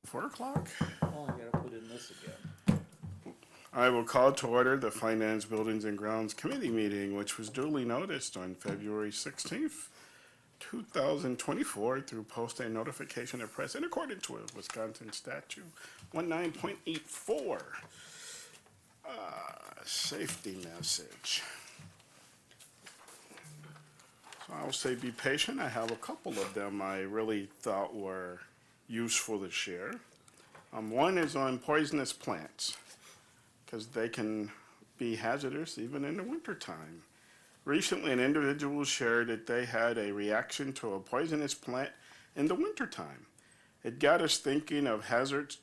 4 o'clock. Oh, I gotta put in this again. I will call to order the Finance, Buildings, and Grounds Committee meeting, which was duly noticed on February 16th, 2024, through post and notification of press in accordance with Wisconsin Statute 19.84. Safety message. So I'll say be patient. I have a couple of them I really thought were useful to share. One is on poisonous plants, because they can be hazardous even in the wintertime. Recently, an individual shared that they had a reaction to a poisonous plant in the wintertime. It got us thinking of hazards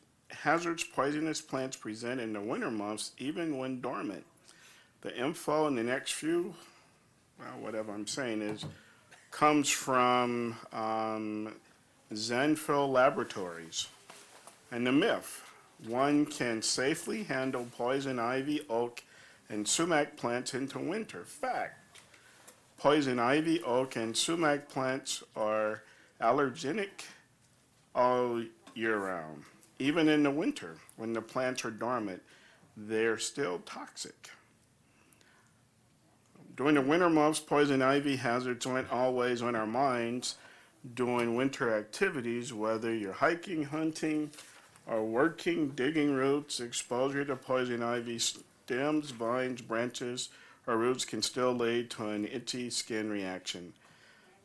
poisonous plants present in the winter months, even when dormant. The info in the next few, well, whatever I'm saying is, comes from Zenfil Laboratories. And the myth: one can safely handle poison ivy, oak, and sumac plants into winter. Fact: poison ivy, oak, and sumac plants are allergenic all year round. Even in the winter, when the plants are dormant, they're still toxic. During the winter months, poison ivy hazards aren't always on our minds during winter activities, whether you're hiking, hunting, or working, digging roots. Exposure to poison ivy stems, vines, branches, or roots can still lead to an itchy skin reaction.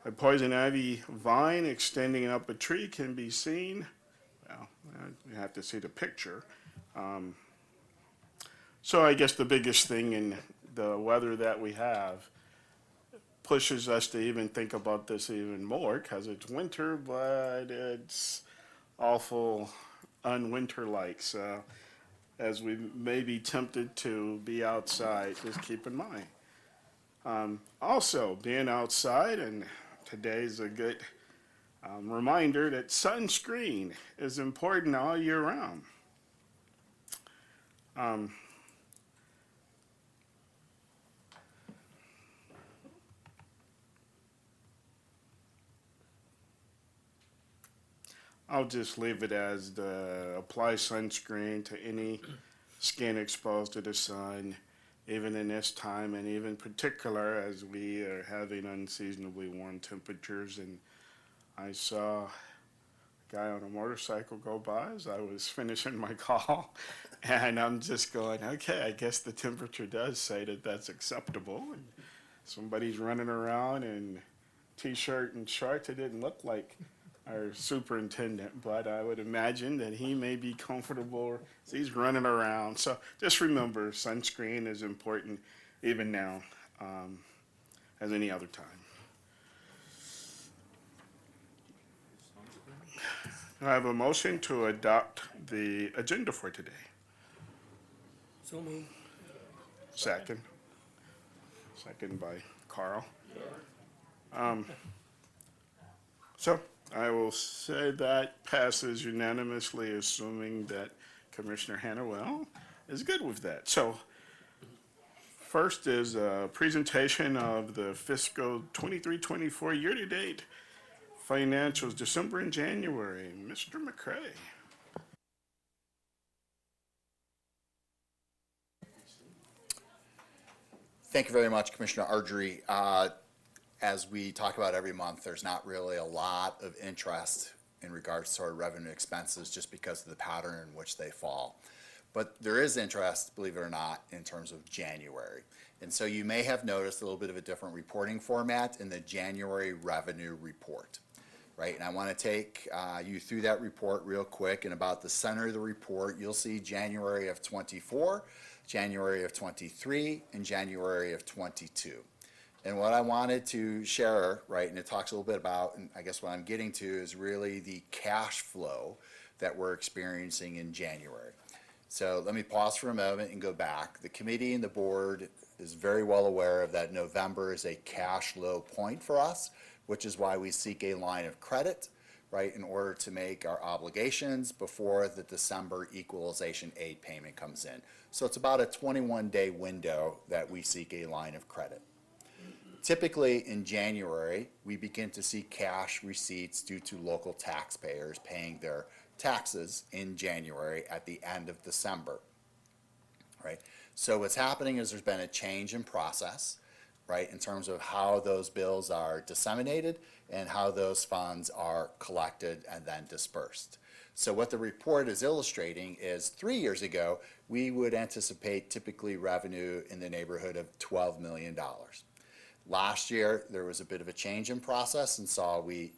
A poison ivy vine extending up a tree can be seen. Well, you have to see the picture. So I guess the biggest thing in the weather that we have pushes us to even think about this even more, because it's winter, but it's awful unwinter-like. So as we may be tempted to be outside, just keep in mind. Also, being outside, and today's a good reminder that sunscreen is important all year round. I'll just leave it as the apply sunscreen to any skin exposed to the sun, even in this time, and even particular as we are having unseasonably warm temperatures. And I saw a guy on a motorcycle go by as I was finishing my call, and I'm just going, okay, I guess the temperature does say that that's acceptable. And somebody's running around in t-shirt and shorts. It didn't look like our superintendent, but I would imagine that he may be comfortable as he's running around. So just remember, sunscreen is important even now as any other time. I have a motion to adopt the agenda for today. So moved. Second. Second by Carl. So I will say that passes unanimously, assuming that Commissioner Hannawell is good with that. So first is a presentation of the fiscal 23-24 year-to-date financials, December and January. Mr. McCray. Thank you very much, Commissioner Ardrey. As we talk about every month, there's not really a lot of interest in regards to our revenue expenses just because of the pattern in which they fall. But there is interest, believe it or not, in terms of January. And so you may have noticed a little bit of a different reporting format in the January revenue report, right? And I want to take you through that report real quick. And about the center of the report, you'll see January of 24, January of 23, and January of 22. And what I wanted to share, right, and it talks a little bit about, and I guess what I'm getting to is really the cash flow that we're experiencing in January. So let me pause for a moment and go back. The committee and the board is very well aware of that November is a cash low point for us, which is why we seek a line of credit, right, in order to make our obligations before the December equalization aid payment comes in. So it's about a 21-day window that we seek a line of credit. Typically in January, we begin to see cash receipts due to local taxpayers paying their taxes in January at the end of December, right? So what's happening is there's been a change in process, right, in terms of how those bills are disseminated and how those funds are collected and then dispersed. So what the report is illustrating is 3 years ago, we would anticipate typically revenue in the neighborhood of $12 million. Last year, there was a bit of a change in process, and so we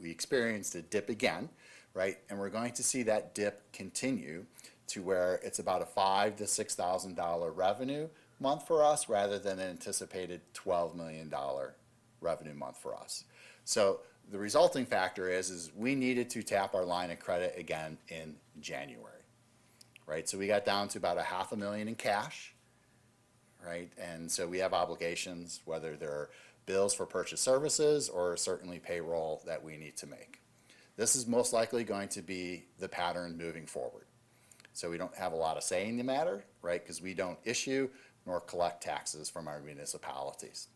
experienced a dip again, right? And we're going to see that dip continue to where it's about a $5,000 to $6,000 revenue month for us, rather than an anticipated $12 million revenue month for us. So the resulting factor is we needed to tap our line of credit again in January, right? So we got down to about $500,000 in cash, right? And so we have obligations, whether they're bills for purchase services or certainly payroll that we need to make. This is most likely going to be the pattern moving forward. So we don't have a lot of say in the matter, right? Because we don't issue nor collect taxes from our municipalities.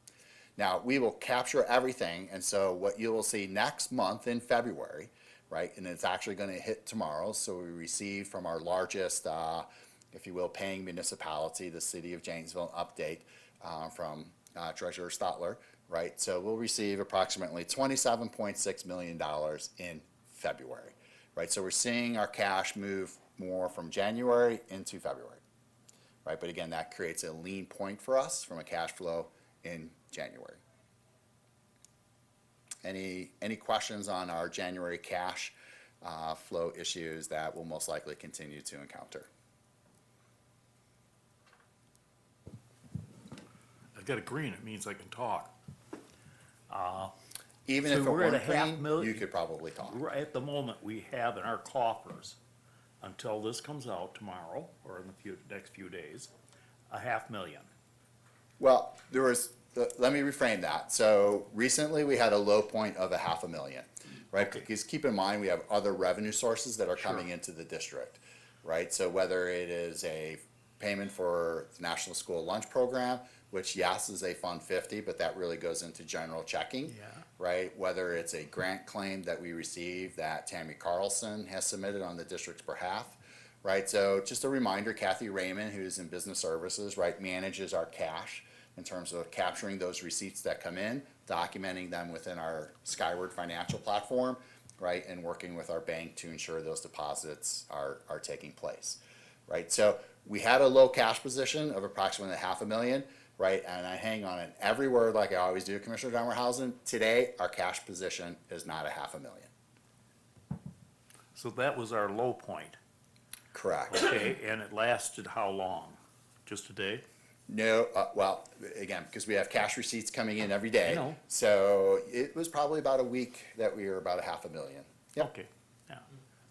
Now, we will capture everything, and so what you will see next month in February, right, and it's actually going to hit tomorrow, so we receive from our largest, if you will, paying municipality, the city of Janesville, an update from Treasurer Stotler, right? So we'll receive approximately $27.6 million in February, right? So we're seeing our cash move more from January into February, right? But again, that creates a lean point for us from a cash flow in January. Any questions on our January cash flow issues that we'll most likely continue to encounter? I've got a green, it means I can talk. Even So if it we're at weren't a green, $500,000. you could probably talk. Right at the moment, we have in our coffers, until this comes out tomorrow, or in the next few days, $500,000. Well, let me reframe that. So recently we had a low point of $500,000, right? Okay. Because keep in mind, we have other revenue sources that are coming into the district, right? So whether it is a payment for the National School Lunch Program, which yes, is a Fund 50, but that really goes into general checking, Yeah. right? Whether it's a grant claim that we receive that Tammy Carlson has submitted on the district's behalf, right? So just a reminder, Kathy Raymond, who's in business services, right, manages our cash in terms of capturing those receipts that come in, documenting them within our Skyward financial platform, right, and working with our bank to ensure those deposits are taking place, right? So we had a low cash position of approximately $500,000, right, and I hang on it every word like I always do, Commissioner Dunmerhausen. Today, our cash position is not $500,000. So that was our low point, Correct. okay, and it lasted how long? Just a day? No, well, again, because we have cash receipts coming in every day. I know. So it was probably about a week that we were about $500,000. Yep. Okay, yeah.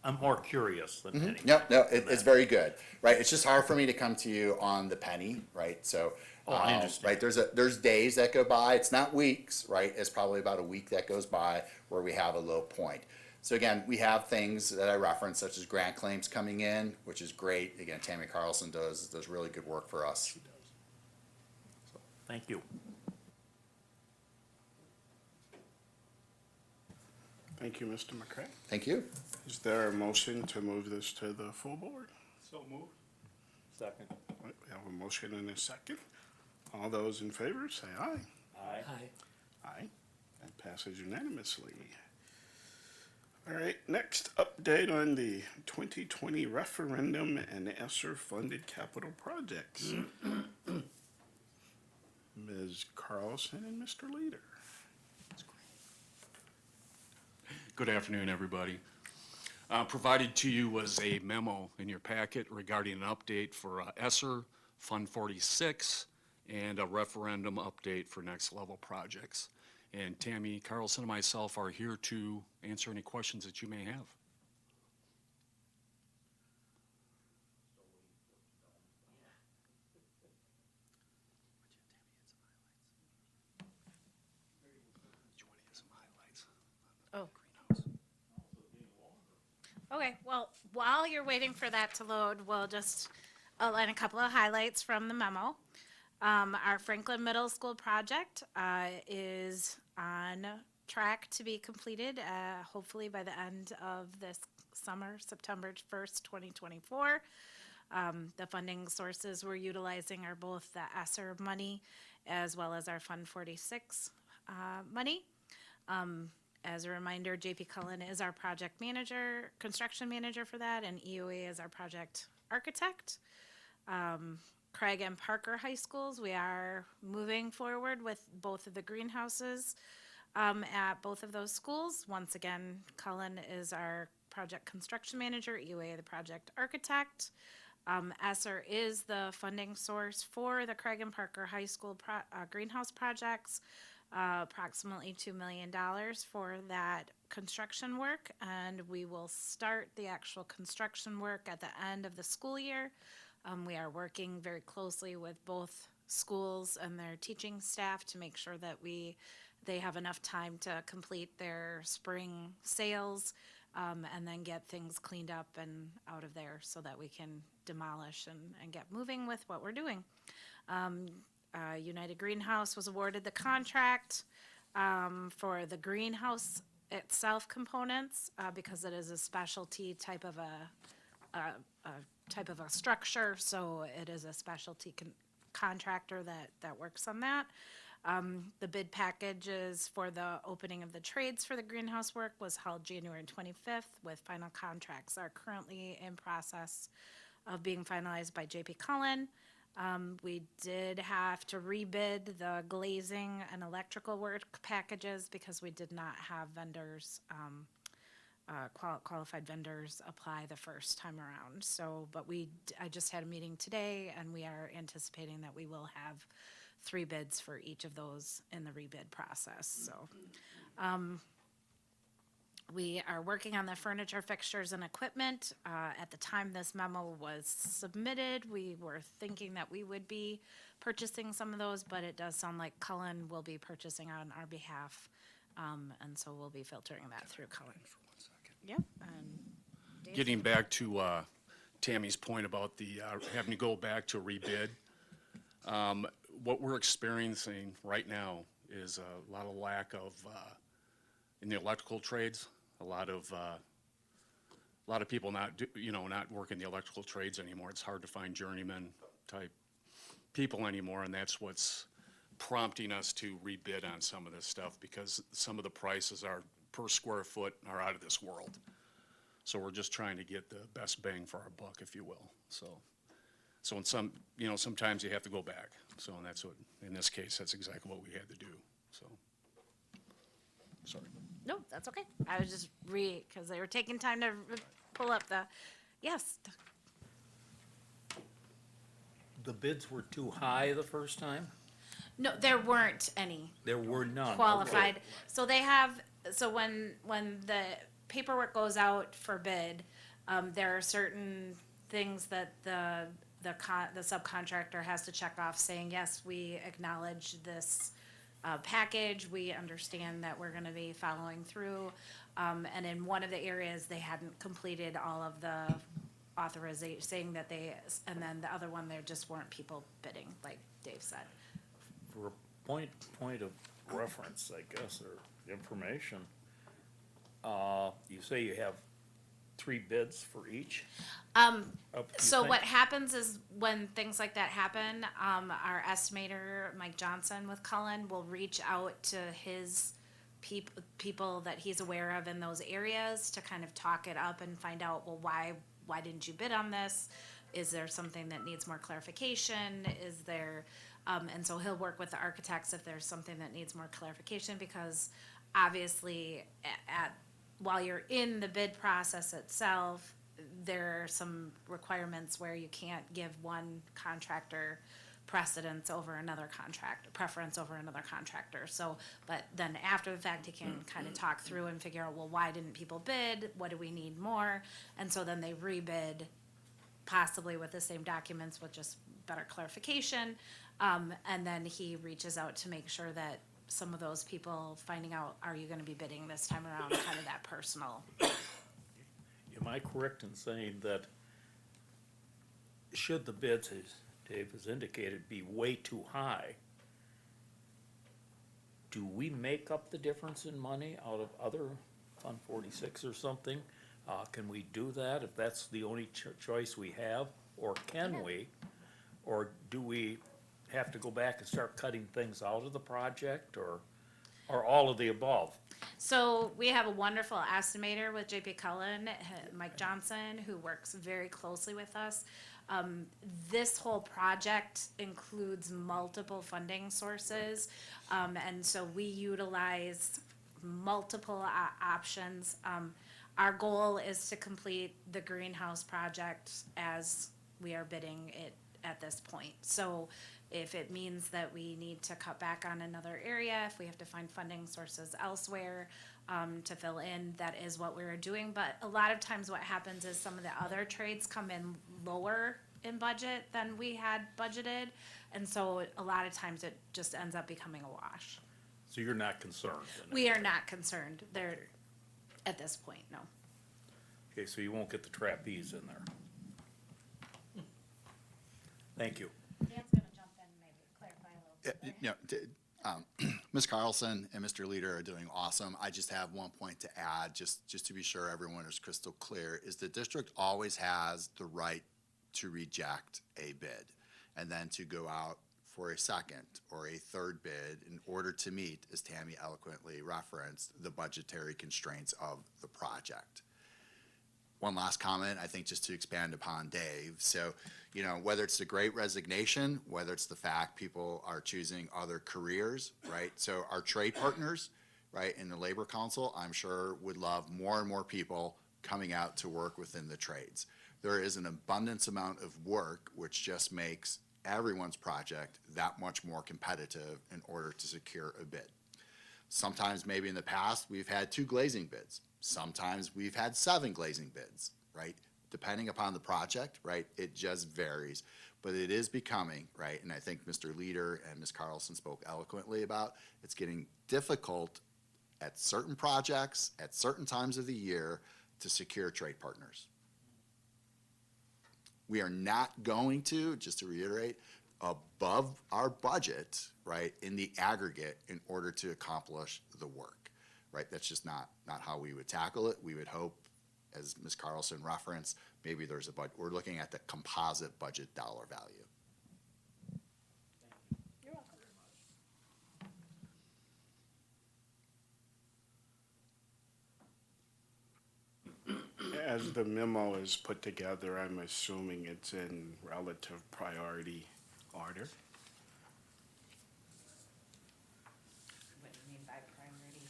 I'm more curious than anything. No, it's very good, right? It's just hard for me to come to you on the penny, right? So, Oh, I understand. right, there's days that go by. It's not weeks, right? It's probably about a week that goes by where we have a low point. So again, we have things that I referenced, such as grant claims coming in, which is great. Again, Tammy Carlson does really good work for us. Thank you. Thank you, Mr. McCray. Thank you. Is there a motion to move this to the full board? So moved. Second. Right, we have a motion and a second. All those in favor, say aye. Aye. Aye. That passes unanimously. All right, next update on the 2020 referendum and ESSER-funded capital projects. Ms. Carlson and Mr. Leader. Good afternoon, everybody. Provided to you was a memo in your packet regarding an update for ESSER, Fund 46, and a referendum update for next level projects. And Tammy Carlson and myself are here to answer any questions that you may have. Oh. Okay, well, while you're waiting for that to load, we'll just outline a couple of highlights from the memo. Our Franklin Middle School project is on track to be completed, hopefully by the end of this summer, September 1st, 2024. The funding sources we're utilizing are both the ESSER money as well as our Fund 46 money. As a reminder, JP Cullen is our project manager, construction manager for that, and EOA is our project architect. Craig and Parker High Schools, we are moving forward with both of the greenhouses at both of those schools. Once again, Cullen is our project construction manager, EOA the project architect. ESSER is the funding source for the Craig and Parker High School greenhouse projects. Approximately $2 million for that construction work, and we will start the actual construction work at the end of the school year. We are working very closely with both schools and their teaching staff to make sure that they have enough time to complete their spring sales, and then get things cleaned up and out of there so that we can demolish and get moving with what we're doing. United Greenhouse was awarded the contract for the greenhouse itself components because it is a specialty type of a structure, so it is a specialty contractor that works on that. The bid packages for the opening of the trades for the greenhouse work was held January 25th, with final contracts are currently in process of being finalized by JP Cullen. We did have to rebid the glazing and electrical work packages because we did not have vendors, qualified vendors apply the first time around. So, but I just had a meeting today, and we are anticipating that we will have 3 bids for each of those in the rebid process. So, we are working on the furniture, fixtures, and equipment. At the time this memo was submitted, we were thinking that we would be purchasing some of those, but it does sound like Cullen will be purchasing on our behalf. And so we'll be filtering that through Cullen. Yep. And Dave? Getting back to Tammy's point about the having to go back to rebid, what we're experiencing right now is a lot of lack of in the electrical trades. A lot of people not working the electrical trades anymore. It's hard to find journeyman type people anymore, and that's what's prompting us to rebid on some of this stuff, because some of the prices are per square foot are out of this world. So we're just trying to get the best bang for our buck, if you will. So in sometimes you have to go back. So, and that's what, in this case, that's exactly what we had to do. So, sorry. No, that's okay. I was just because they were taking time to pull up yes. The bids were too high the first time? No, there weren't any There were none. qualified. So when the paperwork goes out for bid, there are certain things that the subcontractor has to check off saying, yes, we acknowledge this package, we understand that we're gonna be following through. And in one of the areas, they hadn't completed all of the authorization, saying that and then the other one, there just weren't people bidding, like Dave said. For a point of reference, I guess, or information, you say you have 3 bids for each? So what happens is when things like that happen, our estimator, Mike Johnson with Cullen, will reach out to his people that he's aware of in those areas to kind of talk it up and find out, well, why didn't you bid on this? Is there something that needs more clarification? Is there, and so he'll work with the architects if there's something that needs more clarification, because obviously while you're in the bid process itself, there are some requirements where you can't give one contractor preference over another contractor. So, but then after the fact, he can kind of talk through and figure out, well, why didn't people bid? What do we need more? And so then they rebid, possibly with the same documents with just better clarification. And then he reaches out to make sure that some of those people finding out, are you gonna be bidding this time around, kind of that personal. Am I correct in saying that should the bids, as Dave has indicated, be way too high, do we make up the difference in money out of other Fund 46 or something Can we do that if that's the only choice we have, or can we? Or do we have to go back and start cutting things out of the project, or all of the above? So we have a wonderful estimator with JP Cullen, Mike Johnson, who works very closely with us. This whole project includes multiple funding sources, and so we utilize multiple options. Our goal is to complete the greenhouse project as we are bidding it at this point. So if it means that we need to cut back on another area, if we have to find funding sources elsewhere to fill in, that is what we're doing. But a lot of times what happens is some of the other trades come in lower in budget than we had budgeted. And so a lot of times it just ends up becoming a wash. So you're not concerned? then? We are not concerned there at this point, no. Okay, so you won't get the trapeze in there. Thank you. Dan's gonna jump in and maybe clarify a little bit. Ms. Carlson and Mr. Leader are doing awesome. I just have one point to add, just to be sure everyone is crystal clear, is the district always has the right to reject a bid and then to go out for a second or a third bid in order to meet, as Tammy eloquently referenced, the budgetary constraints of the project. One last comment, I think, just to expand upon Dave. So, whether it's the great resignation, whether it's the fact people are choosing other careers, right? So our trade partners, right, in the Labor Council, I'm sure would love more and more people coming out to work within the trades. There is an abundance amount of work, which just makes everyone's project that much more competitive in order to secure a bid. Sometimes, maybe in the past, we've had 2 glazing bids. Sometimes we've had 7 glazing bids, right? Depending upon the project, right? It just varies. But it is becoming, right? And I think Mr. Leader and Ms. Carlson spoke eloquently about, it's getting difficult at certain projects, at certain times of the year, to secure trade partners. We are not going to, just to reiterate, above our budget, right, in the aggregate in order to accomplish the work, right? That's just not how we would tackle it. We would hope, as Ms. Carlson referenced, maybe there's a budget. We're looking at the composite budget dollar value. You're welcome. As the memo is put together, I'm assuming it's in relative priority order. What do you mean by priority?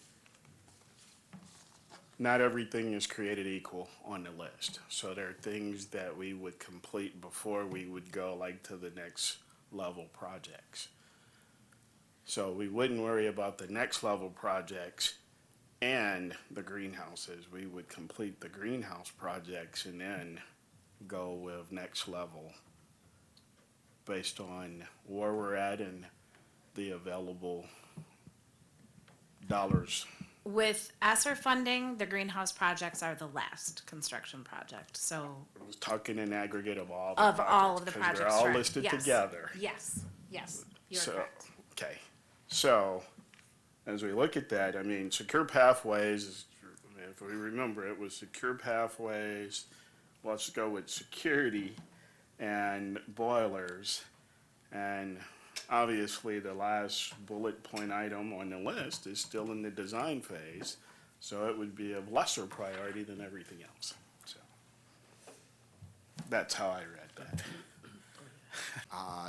Not everything is created equal on the list. So there are things that we would complete before we would go like to the next level projects. So we wouldn't worry about the next level projects and the greenhouses. We would complete the greenhouse projects and then go with next level based on where we're at and the available dollars. With ESSER funding, the greenhouse projects are the last construction project, so I was talking in aggregate of all of all of the 'cause projects. they're all correct. listed Yes. together. Yes, you're So, correct. okay, so, as we look at that, I mean, secure pathways, if we remember, it was secure pathways, let's go with security and boilers. And obviously, the last bullet point item on the list is still in the design phase, so it would be of lesser priority than everything else, so. That's how I read that.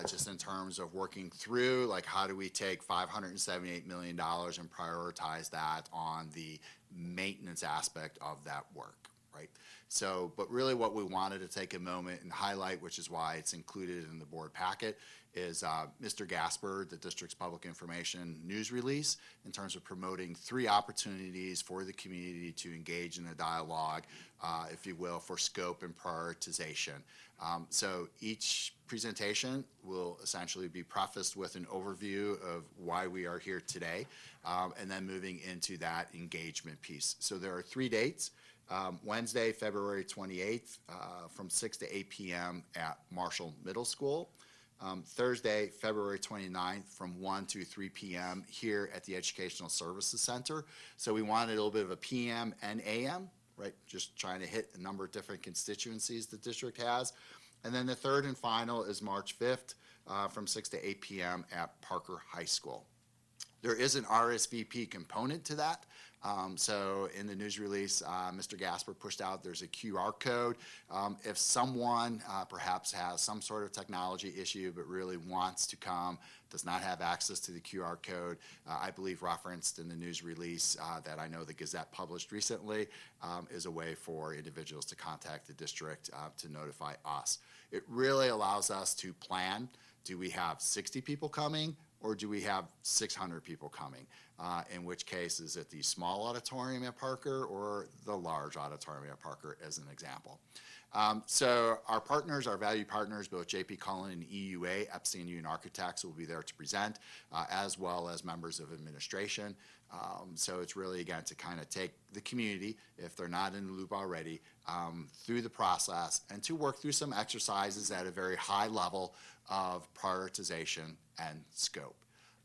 Just in terms of working through, like, how do we take $578 million and prioritize that on the maintenance aspect of that work, right? So, but really what we wanted to take a moment and highlight, which is why it's included in the board packet, is Mr. Gasper, the district's public information news release, in terms of promoting 3 opportunities for the community to engage in a dialogue, if you will, for scope and prioritization. So each presentation will essentially be prefaced with an overview of why we are here today, and then moving into that engagement piece. So there are 3 dates. Wednesday, February 28th, from 6 to 8 p.m. at Marshall Middle School. Thursday, February 29th, from 1 to 3 p.m. here at the Educational Services Center. So we wanted a little bit of a PM and AM, right? Just trying to hit a number of different constituencies the district has. And then the third and final is March 5th from 6 to 8 p.m. at Parker High School. There is an RSVP component to that. So in the news release, Mr. Gasper pushed out, there's a QR code. If someone perhaps has some sort of technology issue but really wants to come, does not have access to the QR code, I believe referenced in the news release that I know the Gazette published recently, is a way for individuals to contact the district to notify us. It really allows us to plan. Do we have 60 people coming? Or do we have 600 people coming? In which case, is it the small auditorium at Parker or the large auditorium at Parker, as an example? So our partners, our value partners, both JP Cullen and EUA, Epstein Union Architects, will be there to present, as well as members of administration. So it's really, again, to kind of take the community, if they're not in the loop already, through the process and to work through some exercises at a very high level of prioritization and scope.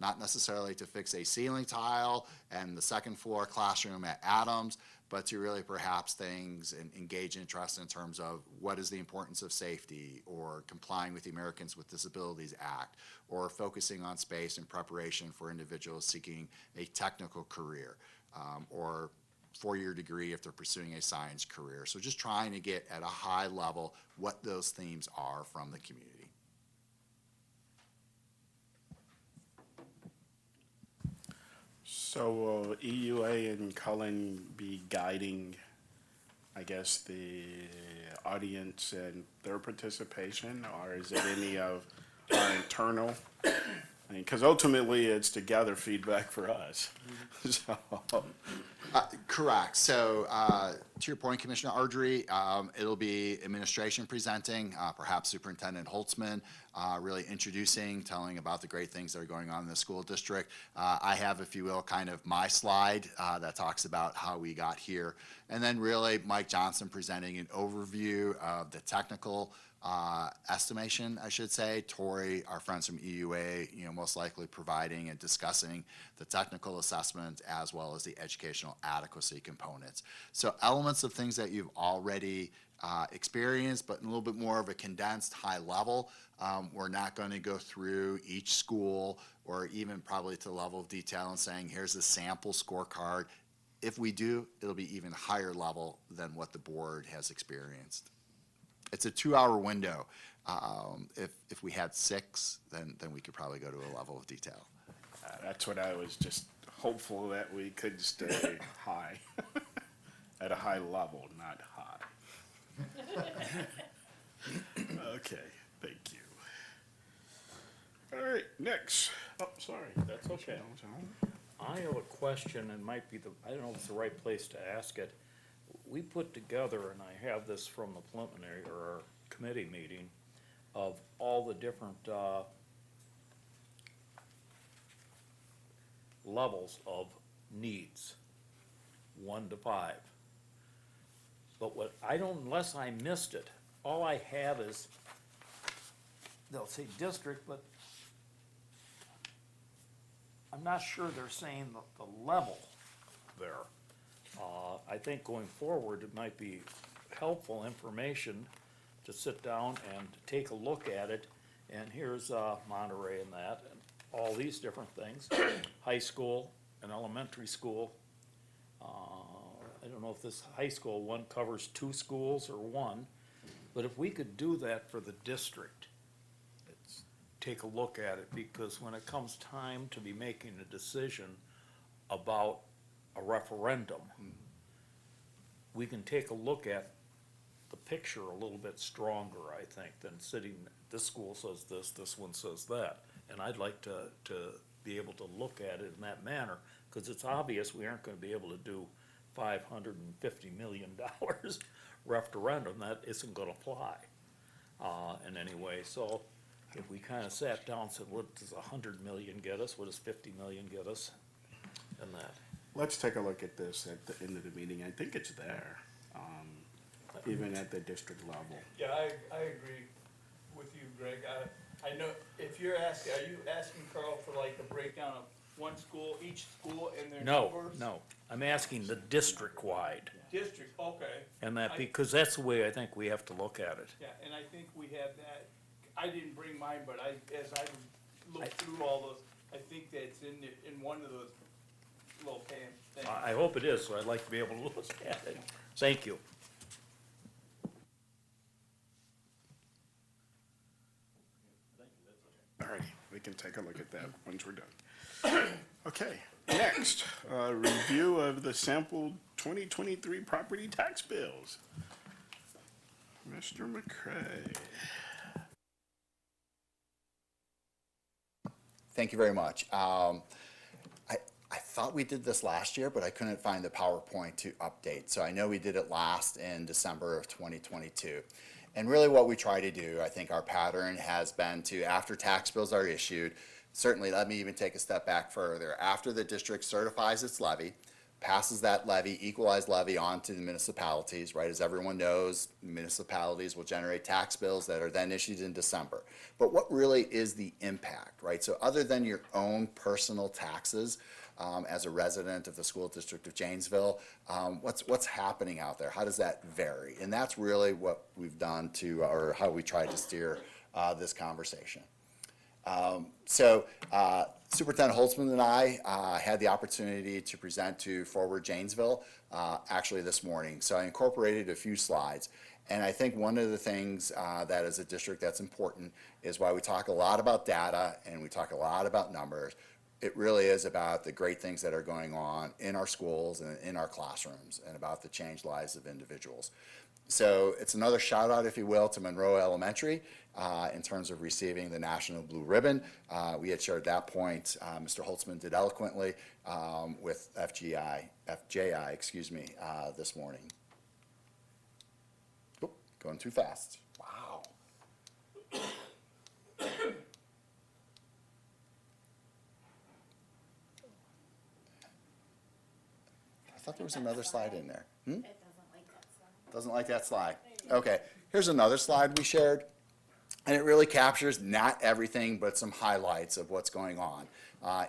Not necessarily to fix a ceiling tile and the second floor classroom at Adams, but to really perhaps things and engage interest in terms of what is the importance of safety, or complying with the Americans with Disabilities Act, or focusing on space in preparation for individuals seeking a technical career, or four-year degree if they're pursuing a science career. So just trying to get at a high level what those themes are from the community. So will EUA and Cullen be guiding, I guess, the audience and their participation, or is it any of our internal? I mean, because ultimately it's to gather feedback for us. So, Correct. So to your point, Commissioner Ardrey, it'll be administration presenting, perhaps Superintendent Holtzman, really introducing, telling about the great things that are going on in the school district. I have, if you will, kind of my slide that talks about how we got here. And then really Mike Johnson presenting an overview of the technical estimation, I should say. Tori, our friends from EUA, most likely providing and discussing the technical assessment as well as the educational adequacy components. So elements of things that you've already experienced, but in a little bit more of a condensed high level. We're not going to go through each school or even probably to the level of detail and saying, here's a sample scorecard. If we do, it'll be even higher level than what the board has experienced. It's a 2-hour window. If we had 6, then we could probably go to a level of detail. that's what I was just hopeful that we could stay high, at a high level, not high. Okay, thank you. All right, next. Oh, sorry. That's okay. I have a question, and might be I don't know if it's the right place to ask it. We put together, and I have this from the preliminary or our committee meeting, of all the different levels of needs, 1 to 5. But what I don't, unless I missed it, all I have is, they'll say district, but I'm not sure they're saying the level there. I think going forward, it might be helpful information to sit down and take a look at it. And here's Monterey and that, and all these different things. High school and elementary school. I don't know if this high school one covers 2 schools or 1, but if we could do that for the district, take a look at it, because when it comes time to be making a decision about a referendum, we can take a look at the picture a little bit stronger, I think, than sitting, this school says this one says that. And I'd like to be able to look at it in that manner, because it's obvious we aren't gonna be able to do $550 million referendum. That isn't gonna fly in any way. So if we kind of sat down and said, what does 100 million get us? What does 50 million get us? And that. Let's take a look at this at the end of the meeting. I think it's there, even at the district level. Yeah, I agree with you, Greg. I know, if you're asking, are you asking, Carl, for like a breakdown of one school, each school and their No, numbers? no, I'm asking the district-wide, District, okay. and that, I- because that's the way I think we have to look at it. Yeah, and I think we have that, I didn't bring mine, but as I looked through all those, I think that it's in one of those little things. I hope it is, so I'd like to be able to look at it. Thank you. All right, we can take a look at that once we're done. Okay, next, review of the sample 2023 property tax bills. Mr. McCray. Thank you very much. I thought we did this last year, but I couldn't find the PowerPoint to update. So I know we did it last in December of 2022. And really what we try to do, I think our pattern has been to, after tax bills are issued, certainly let me even take a step back further. After the district certifies its levy, passes that levy, equalized levy on to the municipalities, right? As everyone knows, municipalities will generate tax bills that are then issued in December. But what really is the impact, right? So other than your own personal taxes, as a resident of the School District of Janesville, what's happening out there? How does that vary? And that's really what we've done to, or how we try to steer this conversation. Superintendent Holtzman and I had the opportunity to present to Forward Janesville actually this morning. So I incorporated a few slides. And I think one of the things that as a district that's important is why we talk a lot about data and we talk a lot about numbers. It really is about the great things that are going on in our schools and in our classrooms and about the changed lives of individuals. So it's another shout out, if you will, to Monroe Elementary in terms of receiving the National Blue Ribbon. We had shared that point. Mr. Holtzman did eloquently with FJI, this morning. Oop, going too fast. Wow. I thought there was another slide in there. It doesn't like that slide. Doesn't like that slide. Okay, here's another slide we shared. And it really captures not everything, but some highlights of what's going on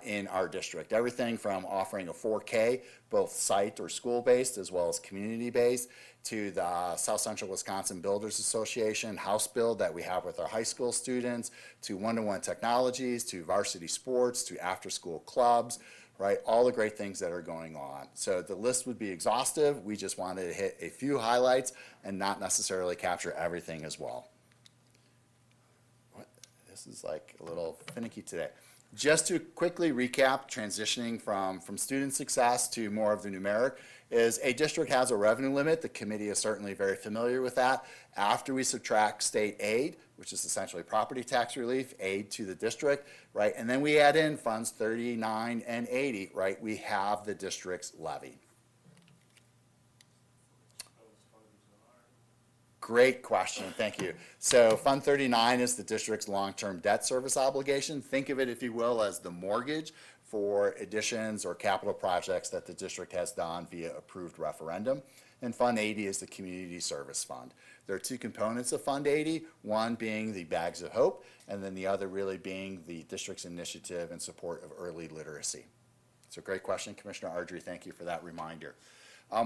in our district. Everything from offering a 4K, both site or school-based as well as community-based, to the South Central Wisconsin Builders Association house build that we have with our high school students, to one-to-one technologies, to varsity sports, to after-school clubs, right? All the great things that are going on. So the list would be exhaustive. We just wanted to hit a few highlights and not necessarily capture everything as well. This is like a little finicky today. Just to quickly recap, transitioning from student success to more of the numeric, is a district has a revenue limit. The committee is certainly very familiar with that. After we subtract state aid, which is essentially property tax relief, aid to the district, right? And then we add in funds 39 and 80, right? We have the district's levy. Great question, thank you. So Fund 39 is the district's long-term debt service obligation. Think of it, if you will, as the mortgage for additions or capital projects that the district has done via approved referendum. And Fund 80 is the community service fund. There are two components of Fund 80, one being the Bags of Hope, and then the other really being the district's initiative in support of early literacy. So great question, Commissioner Ardrey, thank you for that reminder.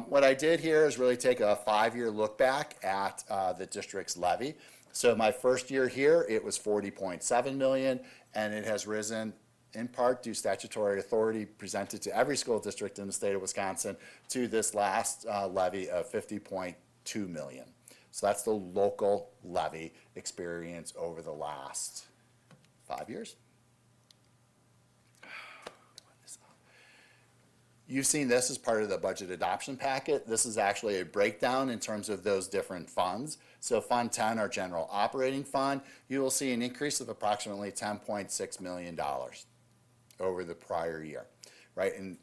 What I did here is really take a 5-year look back at the district's levy. So my first year here, it was $40.7 million, and it has risen in part due statutory authority presented to every school district in the state of Wisconsin to this last levy of $50.2 million. So that's the local levy experience over the last 5 years. You've seen this as part of the budget adoption packet. This is actually a breakdown in terms of those different funds. So Fund 10, our general operating fund, you will see an increase of approximately $10.6 million over the prior year, right? And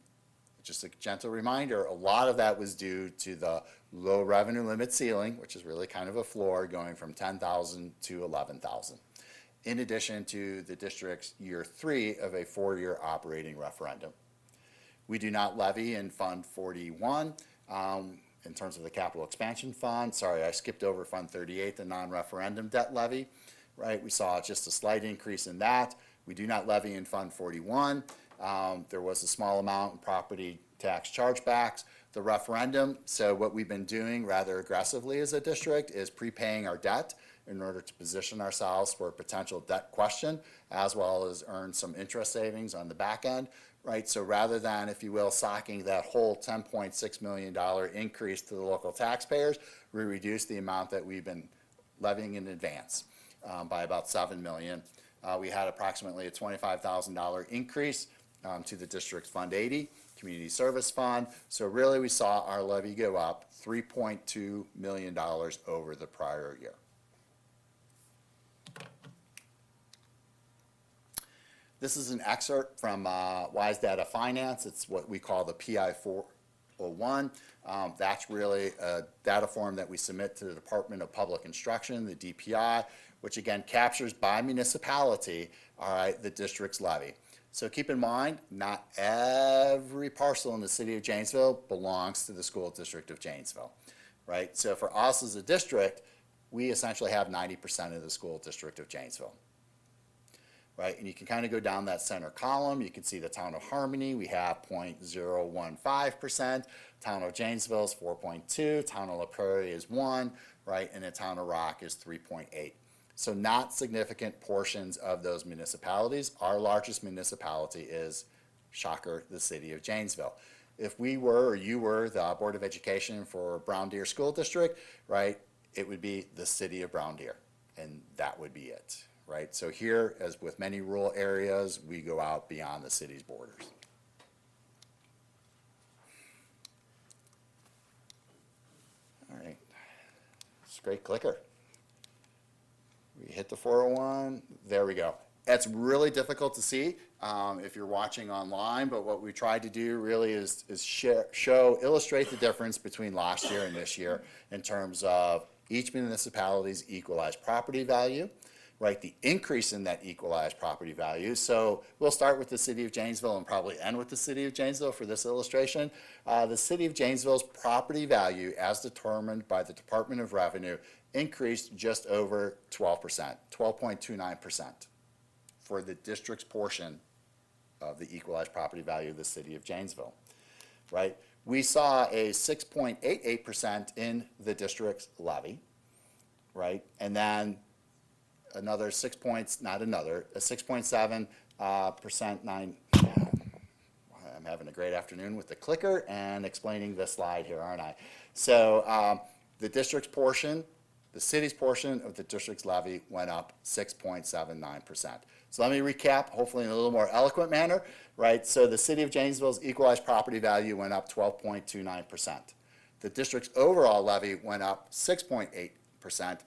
just a gentle reminder, a lot of that was due to the low revenue limit ceiling, which is really kind of a floor going from $10,000 to $11,000. In addition to the district's year 3 of a 4-year operating referendum. We do not levy in Fund 41 in terms of the capital expansion fund. Sorry, I skipped over Fund 38, the non-referendum debt levy, right? We saw just a slight increase in that. We do not levy in Fund 41. There was a small amount in property tax chargebacks. The referendum, so what we've been doing rather aggressively as a district is prepaying our debt in order to position ourselves for a potential debt question, as well as earn some interest savings on the back end, right? So rather than, if you will, socking that whole $10.6 million increase to the local taxpayers, we reduced the amount that we've been levying in advance by about $7 million. We had approximately a $25,000 increase to the district's Fund 80, Community Service Fund. So really, we saw our levy go up $3.2 million over the prior year. This is an excerpt from Wise Data Finance. It's what we call the PI 401. That's really a data form that we submit to the Department of Public Instruction, the DPI, which again captures by municipality, all right, the district's levy. So keep in mind, not every parcel in the city of Janesville belongs to the School District of Janesville, right? So for us as a district, we essentially have 90% of the School District of Janesville, right? And you can kind of go down that center column. You can see the town of Harmony, we have 0.015%. Town of Janesville is 4.2. Town of La Prairie is 1, right? And the town of Rock is 3.8. So not significant portions of those municipalities. Our largest municipality is, shocker, the city of Janesville. If we were, or you were, the Board of Education for Brown Deer School District, right, it would be the city of Brown Deer, and that would be it, right? So here, as with many rural areas, we go out beyond the city's borders. All right, it's a great clicker. We hit the 401, there we go. That's really difficult to see if you're watching online, but what we tried to do really is illustrate the difference between last year and this year in terms of each municipality's equalized property value, right? The increase in that equalized property value. So we'll start with the city of Janesville and probably end with the city of Janesville for this illustration. The city of Janesville's property value, as determined by the Department of Revenue, increased just over 12%, 12.29% for the district's portion of the equalized property value of the city of Janesville, right? We saw a 6.88% in the district's levy, right? And then another 6 points, not another, a 6.7%, I'm having a great afternoon with the clicker and explaining this slide here, aren't I? So the district's portion, the city's portion of the district's levy went up 6.79%. So let me recap, hopefully in a little more eloquent manner, right? So the city of Janesville's equalized property value went up 12.29%. The district's overall levy went up 6.8%,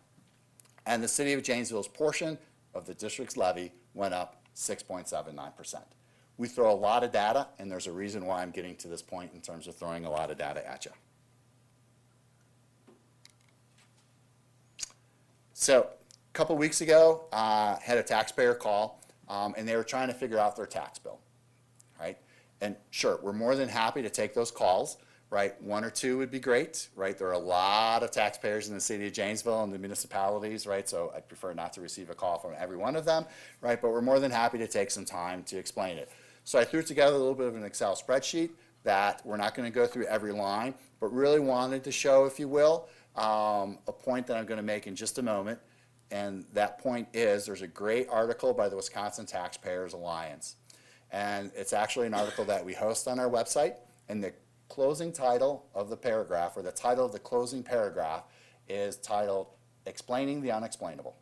and the city of Janesville's portion of the district's levy went up 6.79%. We throw a lot of data, and there's a reason why I'm getting to this point in terms of throwing a lot of data at you. So a couple weeks ago, had a taxpayer call, and they were trying to figure out their tax bill, right? And sure, we're more than happy to take those calls, right? One or two would be great, right? There are a lot of taxpayers in the city of Janesville and the municipalities, right? So I'd prefer not to receive a call from every one of them, right? But we're more than happy to take some time to explain it. So I threw together a little bit of an Excel spreadsheet that we're not going to go through every line, but really wanted to show, if you will, a point that I'm going to make in just a moment. And that point is, there's a great article by the Wisconsin Taxpayers Alliance. And it's actually an article that we host on our website. And the closing title of the paragraph, or the title of the closing paragraph, is titled, Explaining the Unexplainable.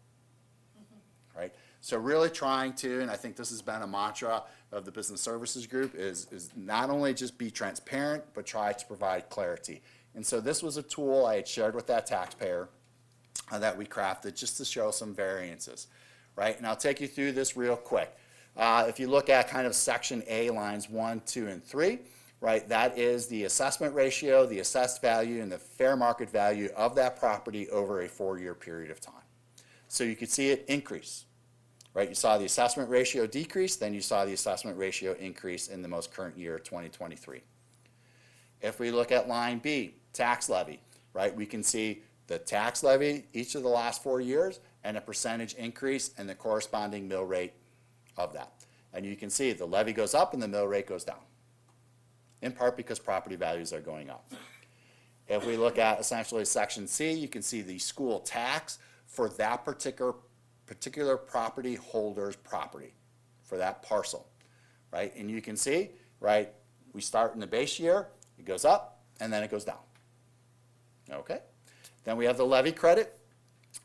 Right? So really trying to, and I think this has been a mantra of the Business Services Group, is not only just be transparent, but try to provide clarity. And so this was a tool I had shared with that taxpayer that we crafted just to show some variances, right? And I'll take you through this real quick. If you look at kind of section A, lines 1, 2, and 3, right, that is the assessment ratio, the assessed value, and the fair market value of that property over a 4-year period of time. So you could see it increase, right? You saw the assessment ratio decrease, then you saw the assessment ratio increase in the most current year, 2023. If we look at line B, tax levy, right, we can see the tax levy each of the last 4 years and a percentage increase in the corresponding mill rate of that. And you can see the levy goes up and the mill rate goes down, in part because property values are going up. If we look at essentially section C, you can see the school tax for that particular property holder's property, for that parcel, right? And you can see, right, we start in the base year, it goes up, and then it goes down. Okay? Then we have the levy credit.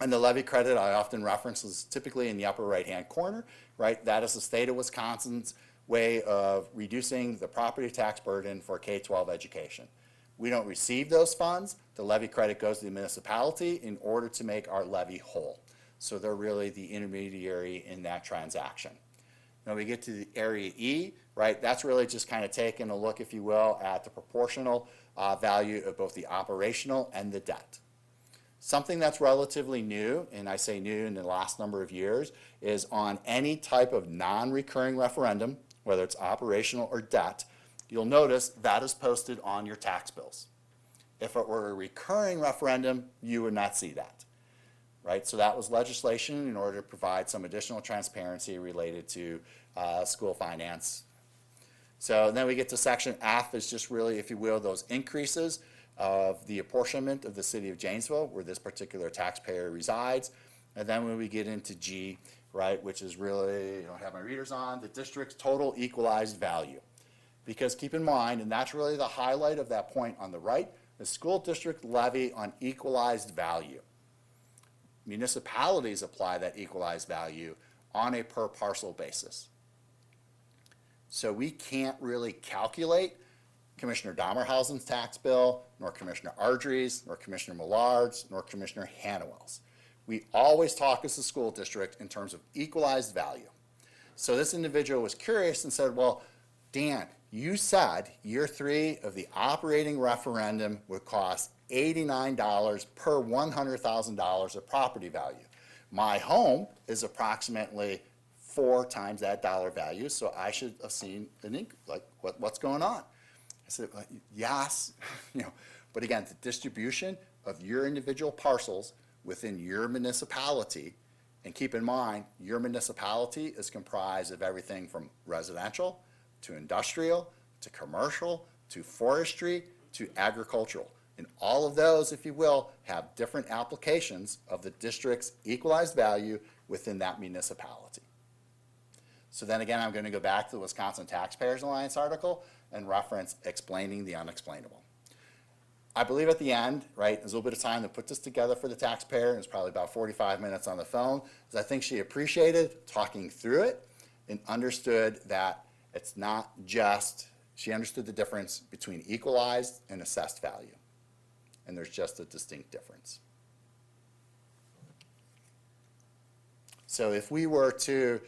And the levy credit I often reference is typically in the upper right-hand corner, right? That is the state of Wisconsin's way of reducing the property tax burden for K-12 education. We don't receive those funds. The levy credit goes to the municipality in order to make our levy whole. So they're really the intermediary in that transaction. Now we get to the area E, right? That's really just kind of taking a look, if you will, at the proportional value of both the operational and the debt. Something that's relatively new, and I say new in the last number of years, is on any type of non-recurring referendum, whether it's operational or debt, you'll notice that is posted on your tax bills. If it were a recurring referendum, you would not see that, right? So that was legislation in order to provide some additional transparency related to school finance. So then we get to section F is just really, if you will, those increases of the apportionment of the city of Janesville, where this particular taxpayer resides. And then when we get into G, right, which is really, I don't have my readers on, the district's total equalized value. Because keep in mind, and that's really the highlight of that point on the right, the school district levy on equalized value. Municipalities apply that equalized value on a per parcel basis. So we can't really calculate Commissioner Domerhausen's tax bill, nor Commissioner Ardrey's, nor Commissioner Millard's, nor Commissioner Hannawell's. We always talk as a school district in terms of equalized value. So this individual was curious and said, well, Dan, you said year 3 of the operating referendum would cost $89 per $100,000 of property value. My home is approximately 4 times that dollar value, so I should have seen what's going on. I said, well, yes, but again, the distribution of your individual parcels within your municipality, and keep in mind, your municipality is comprised of everything from residential to industrial to commercial to forestry to agricultural. And all of those, if you will, have different applications of the district's equalized value within that municipality. So then again, I'm going to go back to the Wisconsin Taxpayers Alliance article and reference explaining the unexplainable. I believe at the end, right, there's a little bit of time to put this together for the taxpayer, and it's probably about 45 minutes on the phone, because I think she appreciated talking through it and understood that it's not just, she understood the difference between equalized and assessed value. And there's just a distinct difference. So if we were to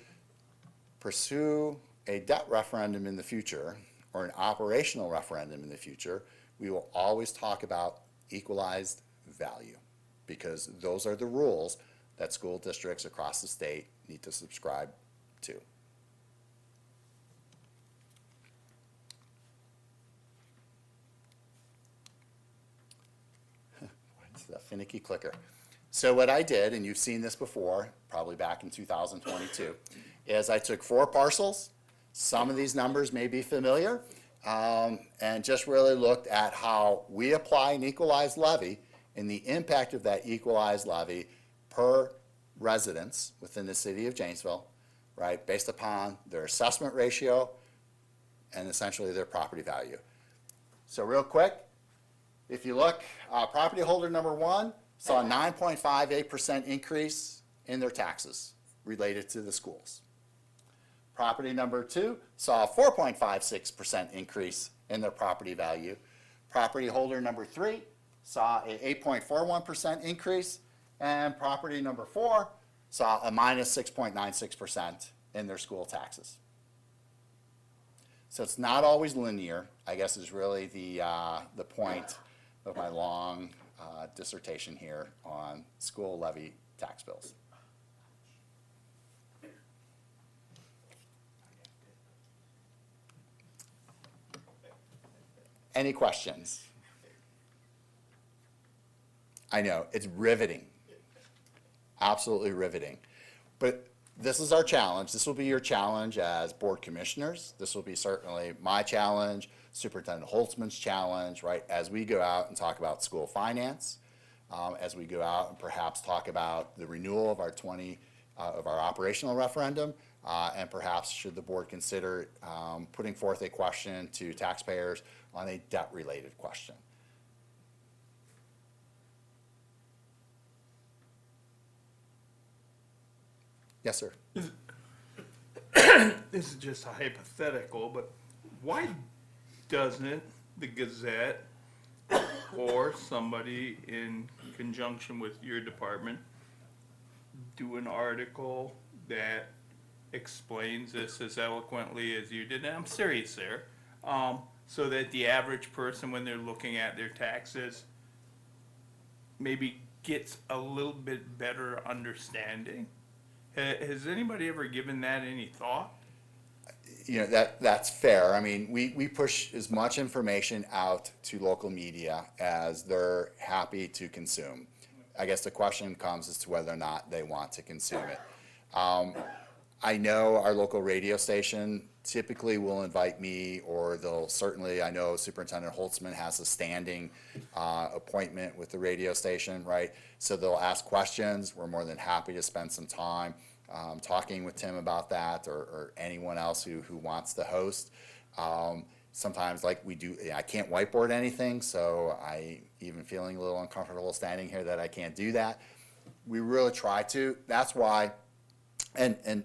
pursue a debt referendum in the future, or an operational referendum in the future, we will always talk about equalized value, because those are the rules that school districts across the state need to subscribe to. What's that finicky clicker? So what I did, and you've seen this before, probably back in 2022, is I took 4 parcels. Some of these numbers may be familiar, and just really looked at how we apply an equalized levy and the impact of that equalized levy per residence within the city of Janesville, right, based upon their assessment ratio and essentially their property value. So real quick, if you look, property holder number 1 saw a 9.58% increase in their taxes related to the schools. Property number 2 saw a 4.56% increase in their property value. Property holder number 3 saw an 8.41% increase, and property number 4 saw a minus 6.96% in their school taxes. So it's not always linear, I guess, is really the point of my long dissertation here on school levy tax bills. Any questions? I know, it's riveting. Absolutely riveting. But this is our challenge. This will be your challenge as board commissioners. This will be certainly my challenge, Superintendent Holtzman's challenge, right? As we go out and talk about school finance, as we go out and perhaps talk about the renewal of our operational referendum, and perhaps should the board consider putting forth a question to taxpayers on a debt-related question. Yes, sir. This is just a hypothetical, but why doesn't the Gazette or somebody in conjunction with your department do an article that explains this as eloquently as you did? And I'm serious there. So that the average person, when they're looking at their taxes, maybe gets a little bit better understanding. Has anybody ever given that any thought? You know, that's fair. I mean, we push as much information out to local media as they're happy to consume. I guess the question comes as to whether or not they want to consume it. I know our local radio station typically will invite me, or they'll certainly, I know Superintendent Holtzman has a standing appointment with the radio station, right? So they'll ask questions. We're more than happy to spend some time talking with Tim about that, or anyone else who wants to host. Sometimes, like we do, I can't whiteboard anything, so I even feeling a little uncomfortable standing here that I can't do that. We really try to. That's why, and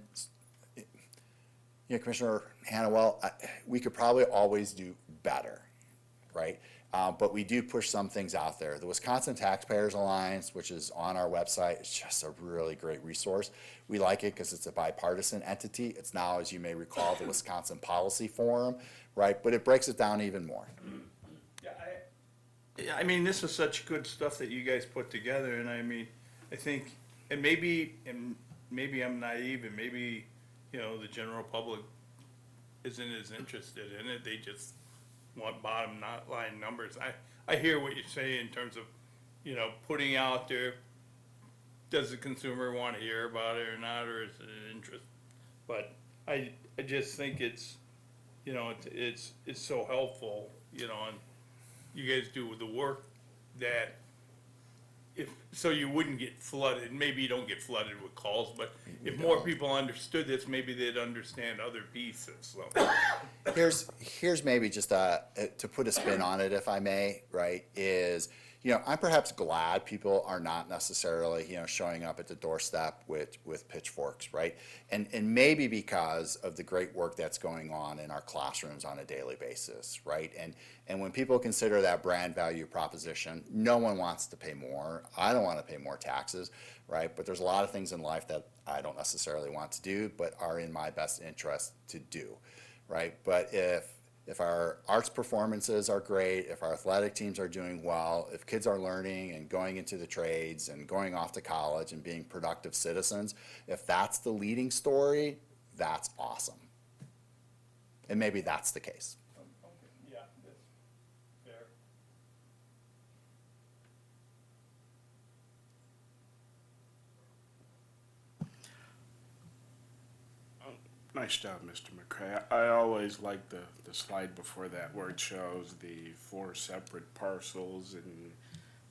you know, Commissioner Hannawell, we could probably always do better, right? But we do push some things out there. The Wisconsin Taxpayers Alliance, which is on our website, is just a really great resource. We like it because it's a bipartisan entity. It's now, as you may recall, the Wisconsin Policy Forum, right? But it breaks it down even more. Yeah, I mean, this is such good stuff that you guys put together, and I mean, I think, and maybe I'm naive, and maybe, you know, the general public isn't as interested in it. They just want bottom line numbers. I hear what you're saying in terms of, you know, putting out there, does the consumer want to hear about it or not, or is it an interest? But I just think it's, you know, it's so helpful, you know, and you guys do the work that so you wouldn't get flooded. Maybe you don't get flooded with calls, but if more people understood this, maybe they'd understand other pieces. So. Here's maybe just to put a spin on it, if I may, right, is, you know, I'm perhaps glad people are not necessarily, you know, showing up at the doorstep with pitchforks, right? And maybe because of the great work that's going on in our classrooms on a daily basis, right? And when people consider that brand value proposition, no one wants to pay more. I don't want to pay more taxes, right? But there's a lot of things in life that I don't necessarily want to do, but are in my best interest to do, right? But if our arts performances are great, if our athletic teams are doing well, if kids are learning and going into the trades and going off to college and being productive citizens, if that's the leading story, that's awesome. And maybe that's the case. Yeah, that's fair. Nice job, Mr. McCray. I always like the slide before that where it shows the 4 separate parcels, and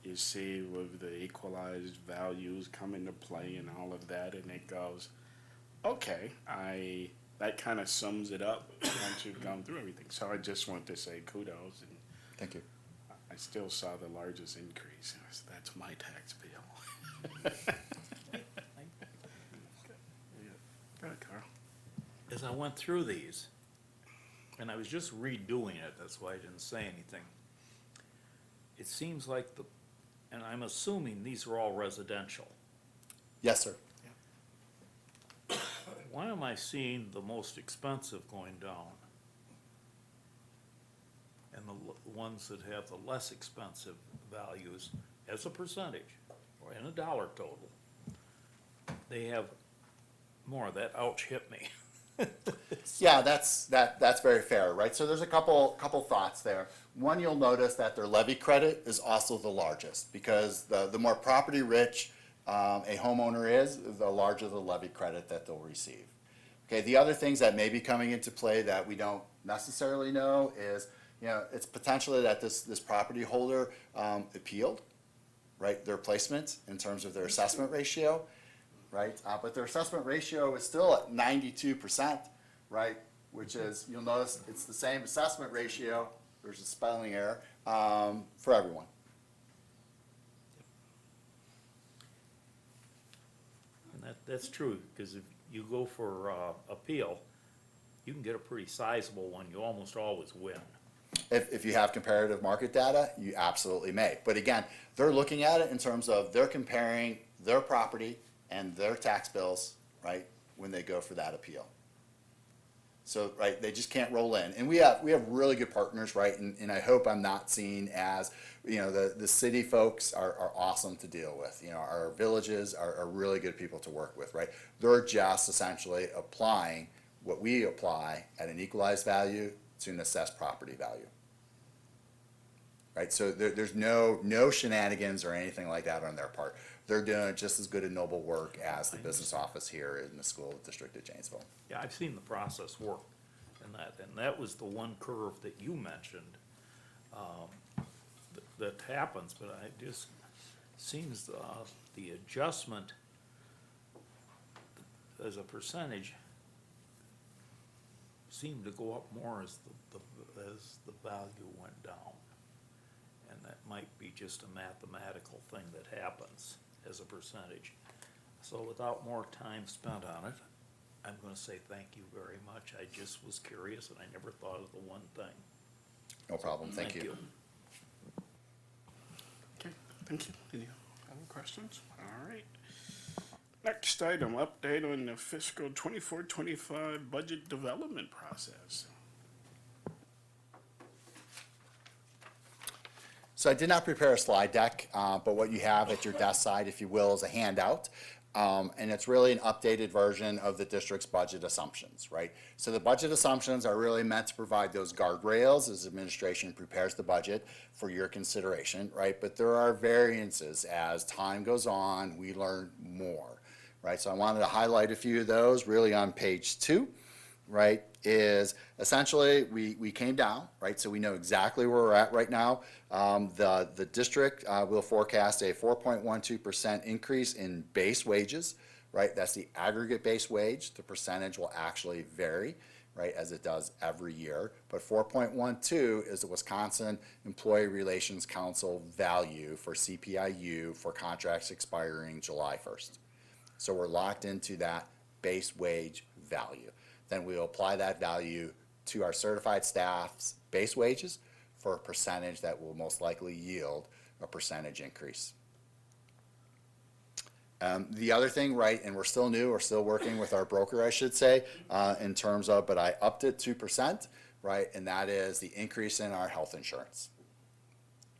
you see with the equalized values come into play and all of that, and it goes, okay, that kind of sums it up once you've gone through everything. So I just want to say kudos, and Thank you. I still saw the largest increase. That's my tax bill. Go ahead, Carl. As I went through these, and I was just redoing it, that's why I didn't say anything. It seems like and I'm assuming these are all residential. Yes, sir. Why am I seeing the most expensive going down? And the ones that have the less expensive values as a percentage, or in a dollar total, they have more. That ouch hit me. Yeah, that's very fair, right? So there's a couple thoughts there. One, you'll notice that their levy credit is also the largest, because the more property rich a homeowner is, the larger the levy credit that they'll receive. Okay, the other things that may be coming into play that we don't necessarily know is, it's potentially that this property holder appealed, right, their placement in terms of their assessment ratio, right? But their assessment ratio is still at 92%, right? Which is, you'll notice it's the same assessment ratio, there's a spelling error, for everyone. And that's true, because if you go for, appeal, you can get a pretty sizable one, you almost always win. If you have comparative market data, you absolutely may. But again, they're looking at it in terms of they're comparing their property and their tax bills, right, when they go for that appeal. So, right, they just can't roll in. And we have really good partners, right, and I hope I'm not seen as, the city folks are awesome to deal with. Our villages are really good people to work with, right? They're just essentially applying what we apply at an equalized value to an assessed property value. Right, so there's no shenanigans or anything like that on their part. They're doing just as good a noble work as the business office here in the School District of Janesville. Yeah, I've seen the process work, and that was the one curve that you mentioned, that happens, but it just seems, the adjustment as a percentage seemed to go up more as the value went down. And that might be just a mathematical thing that happens as a percentage. So without more time spent on it, I'm gonna say thank you very much. I just was curious and I never thought of the one thing. No problem, thank you. Okay, thank you. Any other questions? All right. Next item, update on the fiscal 24-25 budget development process. So I did not prepare a slide deck, but what you have at your desk side, if you will, is a handout. And it's really an updated version of the district's budget assumptions, right? So the budget assumptions are really meant to provide those guardrails as administration prepares the budget for your consideration, right? But there are variances as time goes on, we learn more, right? So I wanted to highlight a few of those really on page 2. Right, is essentially we came down, right, so we know exactly where we're at right now. The district will forecast a 4.12% increase in base wages, right, that's the aggregate base wage. The percentage will actually vary, right, as it does every year, but 4.12 is the Wisconsin Employee Relations Council value for CPIU for contracts expiring July 1st. So we're locked into that base wage value. Then we'll apply that value to our certified staff's base wages for a percentage that will most likely yield a percentage increase. The other thing, right, and we're still new, we're still working with our broker, I should say, in terms of, but I upped it 2%, right, and that is the increase in our health insurance,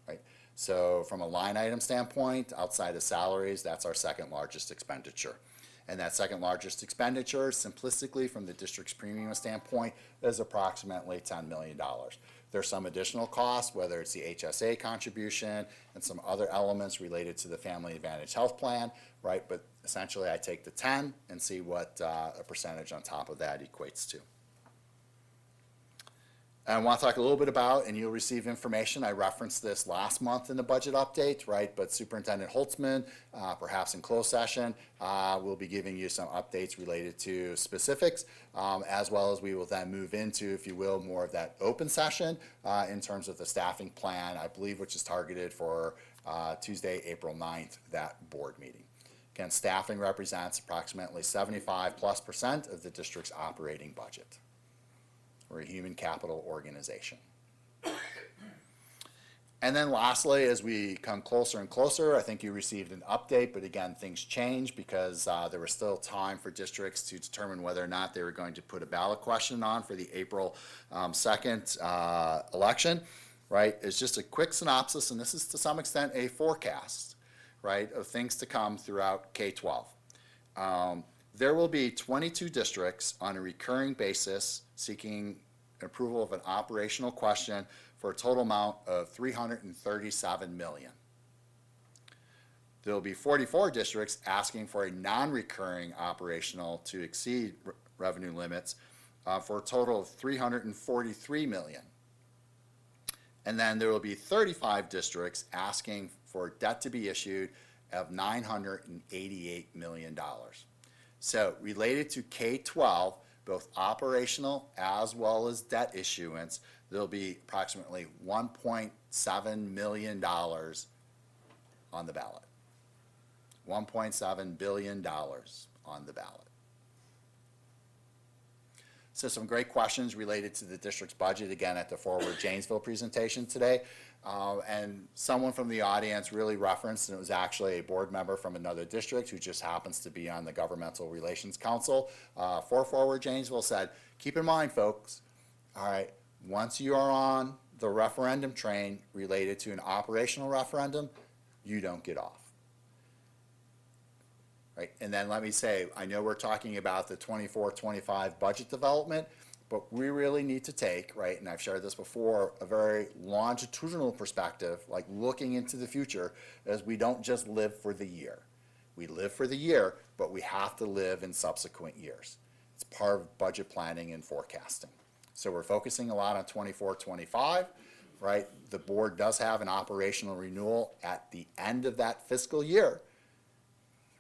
right? So from a line item standpoint, outside of salaries, that's our second largest expenditure. And that second largest expenditure, simplistically from the district's premium standpoint, is approximately $10 million. There's some additional costs, whether it's the HSA contribution and some other elements related to the Family Advantage Health Plan, right? But essentially I take the 10 and see what a percentage on top of that equates to. I want to talk a little bit about, and you'll receive information, I referenced this last month in the budget update, right? But Superintendent Holtzman, perhaps in closed session, will be giving you some updates related to specifics, as well as we will then move into, if you will, more of that open session in terms of the staffing plan, I believe, which is targeted for Tuesday, April 9th, that board meeting. Again, staffing represents approximately 75+% of the district's operating budget. We're a human capital organization. And then lastly, as we come closer and closer, I think you received an update, but again, things change because there was still time for districts to determine whether or not they were going to put a ballot question on for the April 2nd election, right? It's just a quick synopsis, and this is to some extent a forecast, right, of things to come throughout K-12. There will be 22 districts on a recurring basis seeking approval of an operational question for a total amount of $337 million. There'll be 44 districts asking for a non-recurring operational to exceed revenue limits for a total of $343 million. And then there will be 35 districts asking for debt to be issued of $988 million. So related to K-12, both operational as well as debt issuance, there'll be approximately $1.7 million on the ballot. $1.7 billion on the ballot. So some great questions related to the district's budget, again, at the Forward Janesville presentation today. And someone from the audience really referenced, and it was actually a board member from another district who just happens to be on the Governmental Relations Council for Forward Janesville, said, keep in mind, folks, all right, once you are on the referendum train related to an operational referendum, you don't get off. Right, and then let me say, I know we're talking about the 24-25 budget development, but we really need to take, right, and I've shared this before, a very longitudinal perspective, like looking into the future, as we don't just live for the year. We live for the year, but we have to live in subsequent years. It's part of budget planning and forecasting. So we're focusing a lot on 24-25, right? The board does have an operational renewal at the end of that fiscal year.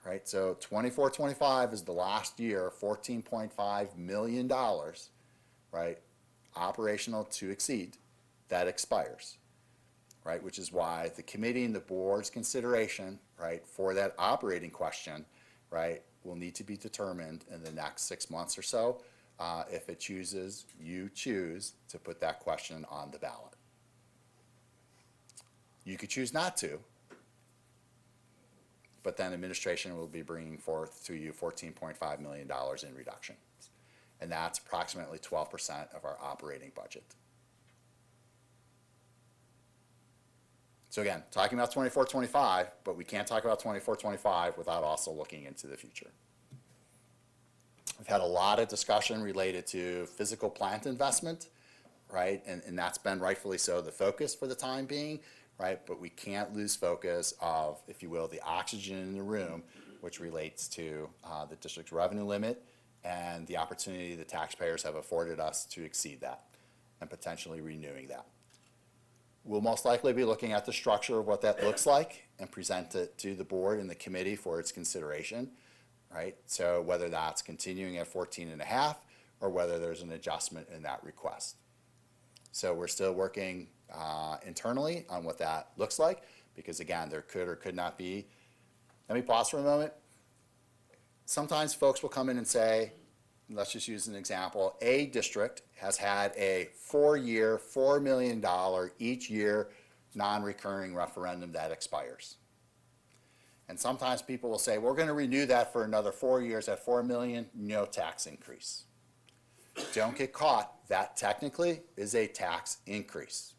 Right, so 24-25 is the last year, $14.5 million, right, operational to exceed, that expires, right, which is why the committee and the board's consideration, right, for that operating question, right, will need to be determined in the next 6 months or so, if it chooses, you choose to put that question on the ballot. You could choose not to, but then administration will be bringing forth to you $14.5 million in reductions. And that's approximately 12% of our operating budget. So again, talking about 24-25, but we can't talk about 24-25 without also looking into the future. We've had a lot of discussion related to physical plant investment, right? And that's been rightfully so the focus for the time being. Right, but we can't lose focus of, if you will, the oxygen in the room, which relates to the district's revenue limit and the opportunity the taxpayers have afforded us to exceed that and potentially renewing that. We'll most likely be looking at the structure of what that looks like and present it to the board and the committee for its consideration, right? So whether that's continuing at 14.5 or whether there's an adjustment in that request. So we're still working internally on what that looks like, because again, there could or could not be. Let me pause for a moment. Sometimes folks will come in and say, let's just use an example, a district has had a 4-year, $4 million each year non-recurring referendum that expires. And sometimes people will say, we're going to renew that for another 4 years at $4 million, no tax increase. Don't get caught. That technically is a tax increase.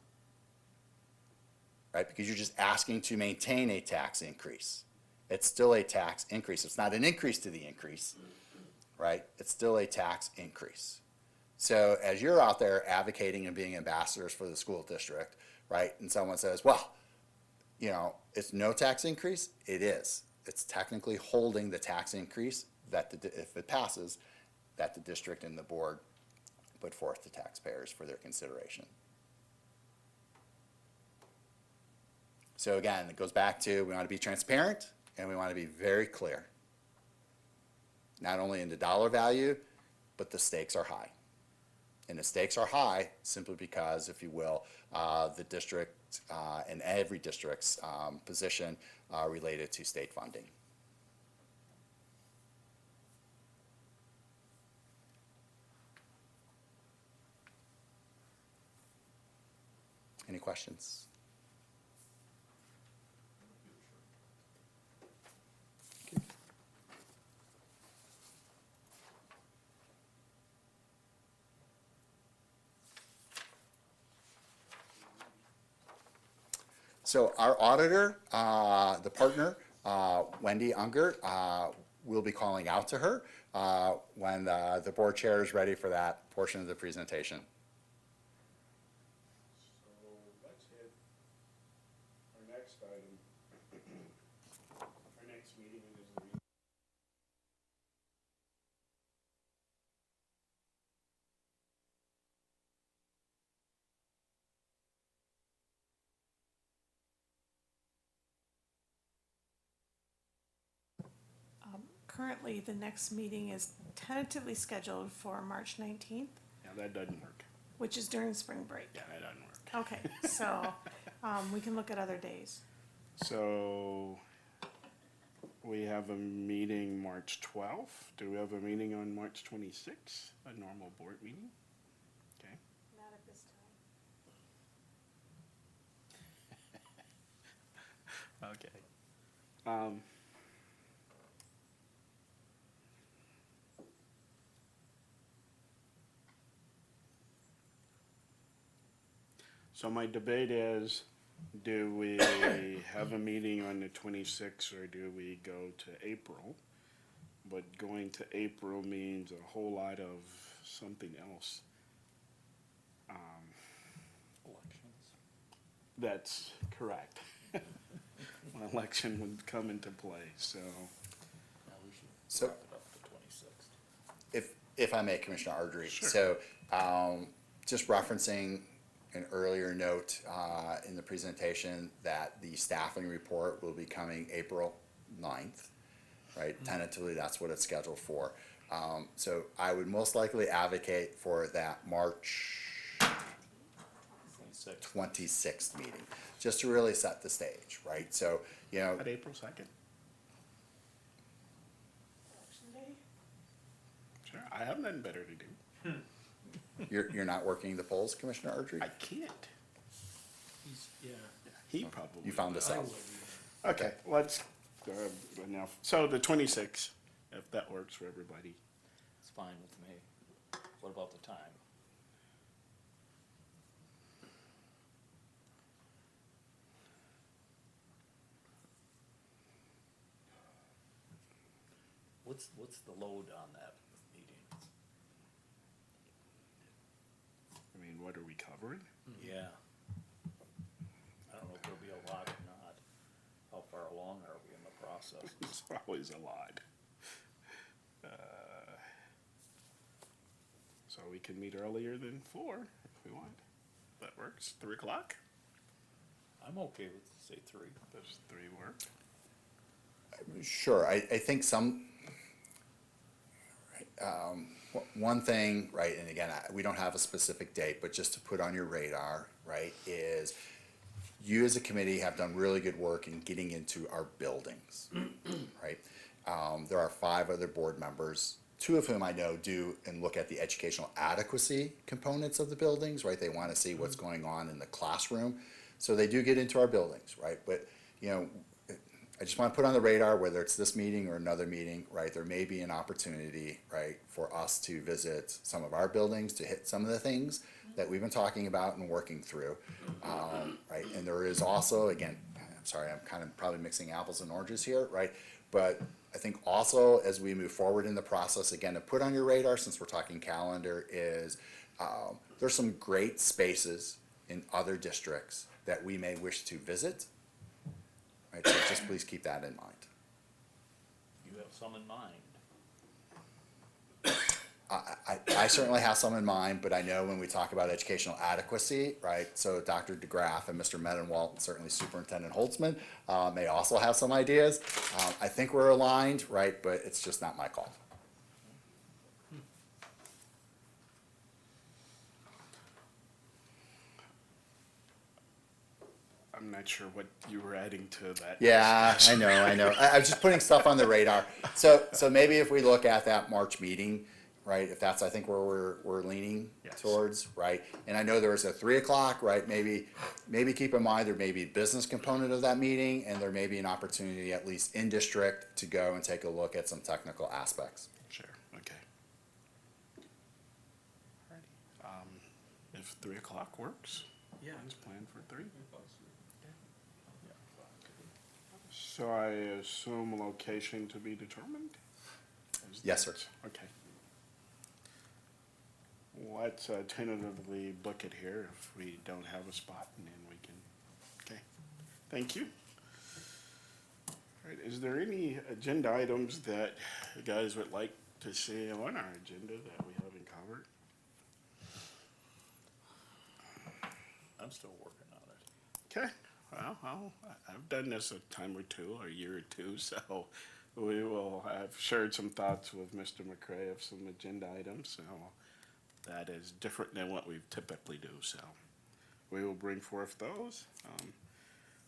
Right, because you're just asking to maintain a tax increase. It's still a tax increase. It's not an increase to the increase, right? It's still a tax increase. So as you're out there advocating and being ambassadors for the school district, right, and someone says, well, you know, it's no tax increase, it is. It's technically holding the tax increase that, if it passes, that the district and the board put forth to taxpayers for their consideration. So again, it goes back to, we want to be transparent and we want to be very clear. Not only in the dollar value, but the stakes are high. And the stakes are high simply because, if you will, the district and every district's position related to state funding. Any questions? So our auditor, the partner, Wendy Unger, will be calling out to her when the board chair is ready for that portion of the presentation. So let's hit our next item. currently, the next meeting is tentatively scheduled for March 19th, Yeah, that doesn't work. which is during spring break. Yeah, that doesn't work. Okay, so, we can look at other days. So we have a meeting March 12th. Do we have a meeting on March 26th? A normal board meeting? Okay. Not at this time. Okay. Um, so my debate is, do we have a meeting on the 26th or do we go to April? But going to April means a whole lot of something else. Elections. That's correct. An election would come into play, so. Now we should So- wrap it up to 26th. If I may, Commissioner Ardrey. Sure. So, just referencing an earlier note, in the presentation that the staffing report will be coming April 9th, right? Tentatively, that's what it's scheduled for. So I would most likely advocate for that March 26th. 26th meeting, just to really set the stage, right? So, you know, At April 2nd? Election day? Sure, I have nothing better to do. you're not working the polls, Commissioner Ardrey? I can't. Yeah. He probably. You found this out. Okay, let's, enough. So the 26th, if that works for everybody. It's fine with me. What about the time? What's the load on that meeting? I mean, what are we covering? Yeah. I don't know if there'll be a lot or not. How far along are we in the process? It's always a lot. So we can meet earlier than 4 if we want. That works. 3 o'clock? I'm okay with, say, 3. Does 3 work? Sure, I think one thing, right, and again, we don't have a specific date, but just to put on your radar, right, is you as a committee have done really good work in getting into our buildings, right? There are 5 other board members, 2 of whom I know do and look at the educational adequacy components of the buildings, right? They want to see what's going on in the classroom. So they do get into our buildings, right? But, you know, I just want to put on the radar, whether it's this meeting or another meeting, right? There may be an opportunity, right, for us to visit some of our buildings, to hit some of the things that we've been talking about and working through, right? And there is also, again, I'm sorry, I'm kind of probably mixing apples and oranges here, right? But I think also as we move forward in the process, again, to put on your radar, since we're talking calendar, is there's some great spaces in other districts that we may wish to visit. Right, so just please keep that in mind. You have some in mind. I certainly have some in mind, but I know when we talk about educational adequacy, right, so Dr. DeGraff and Mr. Medenwalt, and certainly Superintendent Holtzman, may also have some ideas. I think we're aligned, right, but it's just not my call. I'm not sure what you were adding to that. Yeah, I know. I was just putting stuff on the radar. So maybe if we look at that March meeting, right, if that's, I think, where we're leaning Yes. towards, right? And I know there was a 3 o'clock, right? Maybe keep in mind there may be a business component of that meeting, and there may be an opportunity, at least in district, to go and take a look at some technical aspects. Sure, okay. Alrighty. If 3 o'clock works, Yeah. let's plan for 3. So I assume location to be determined? Is Yes, sir. that- Okay. Let's tentatively book it here if we don't have a spot, and then we can, okay. Thank you. All right, is there any agenda items that you guys would like to see on our agenda that we haven't covered? I'm still working on it. Okay, well, I've done this a time or two, or a year or two, so we will have shared some thoughts with Mr. McCray of some agenda items, so that is different than what we typically do, so we will bring forth those.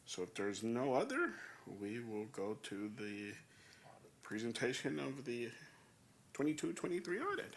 So if there's no other, we will go to the presentation of the 22-23 audit.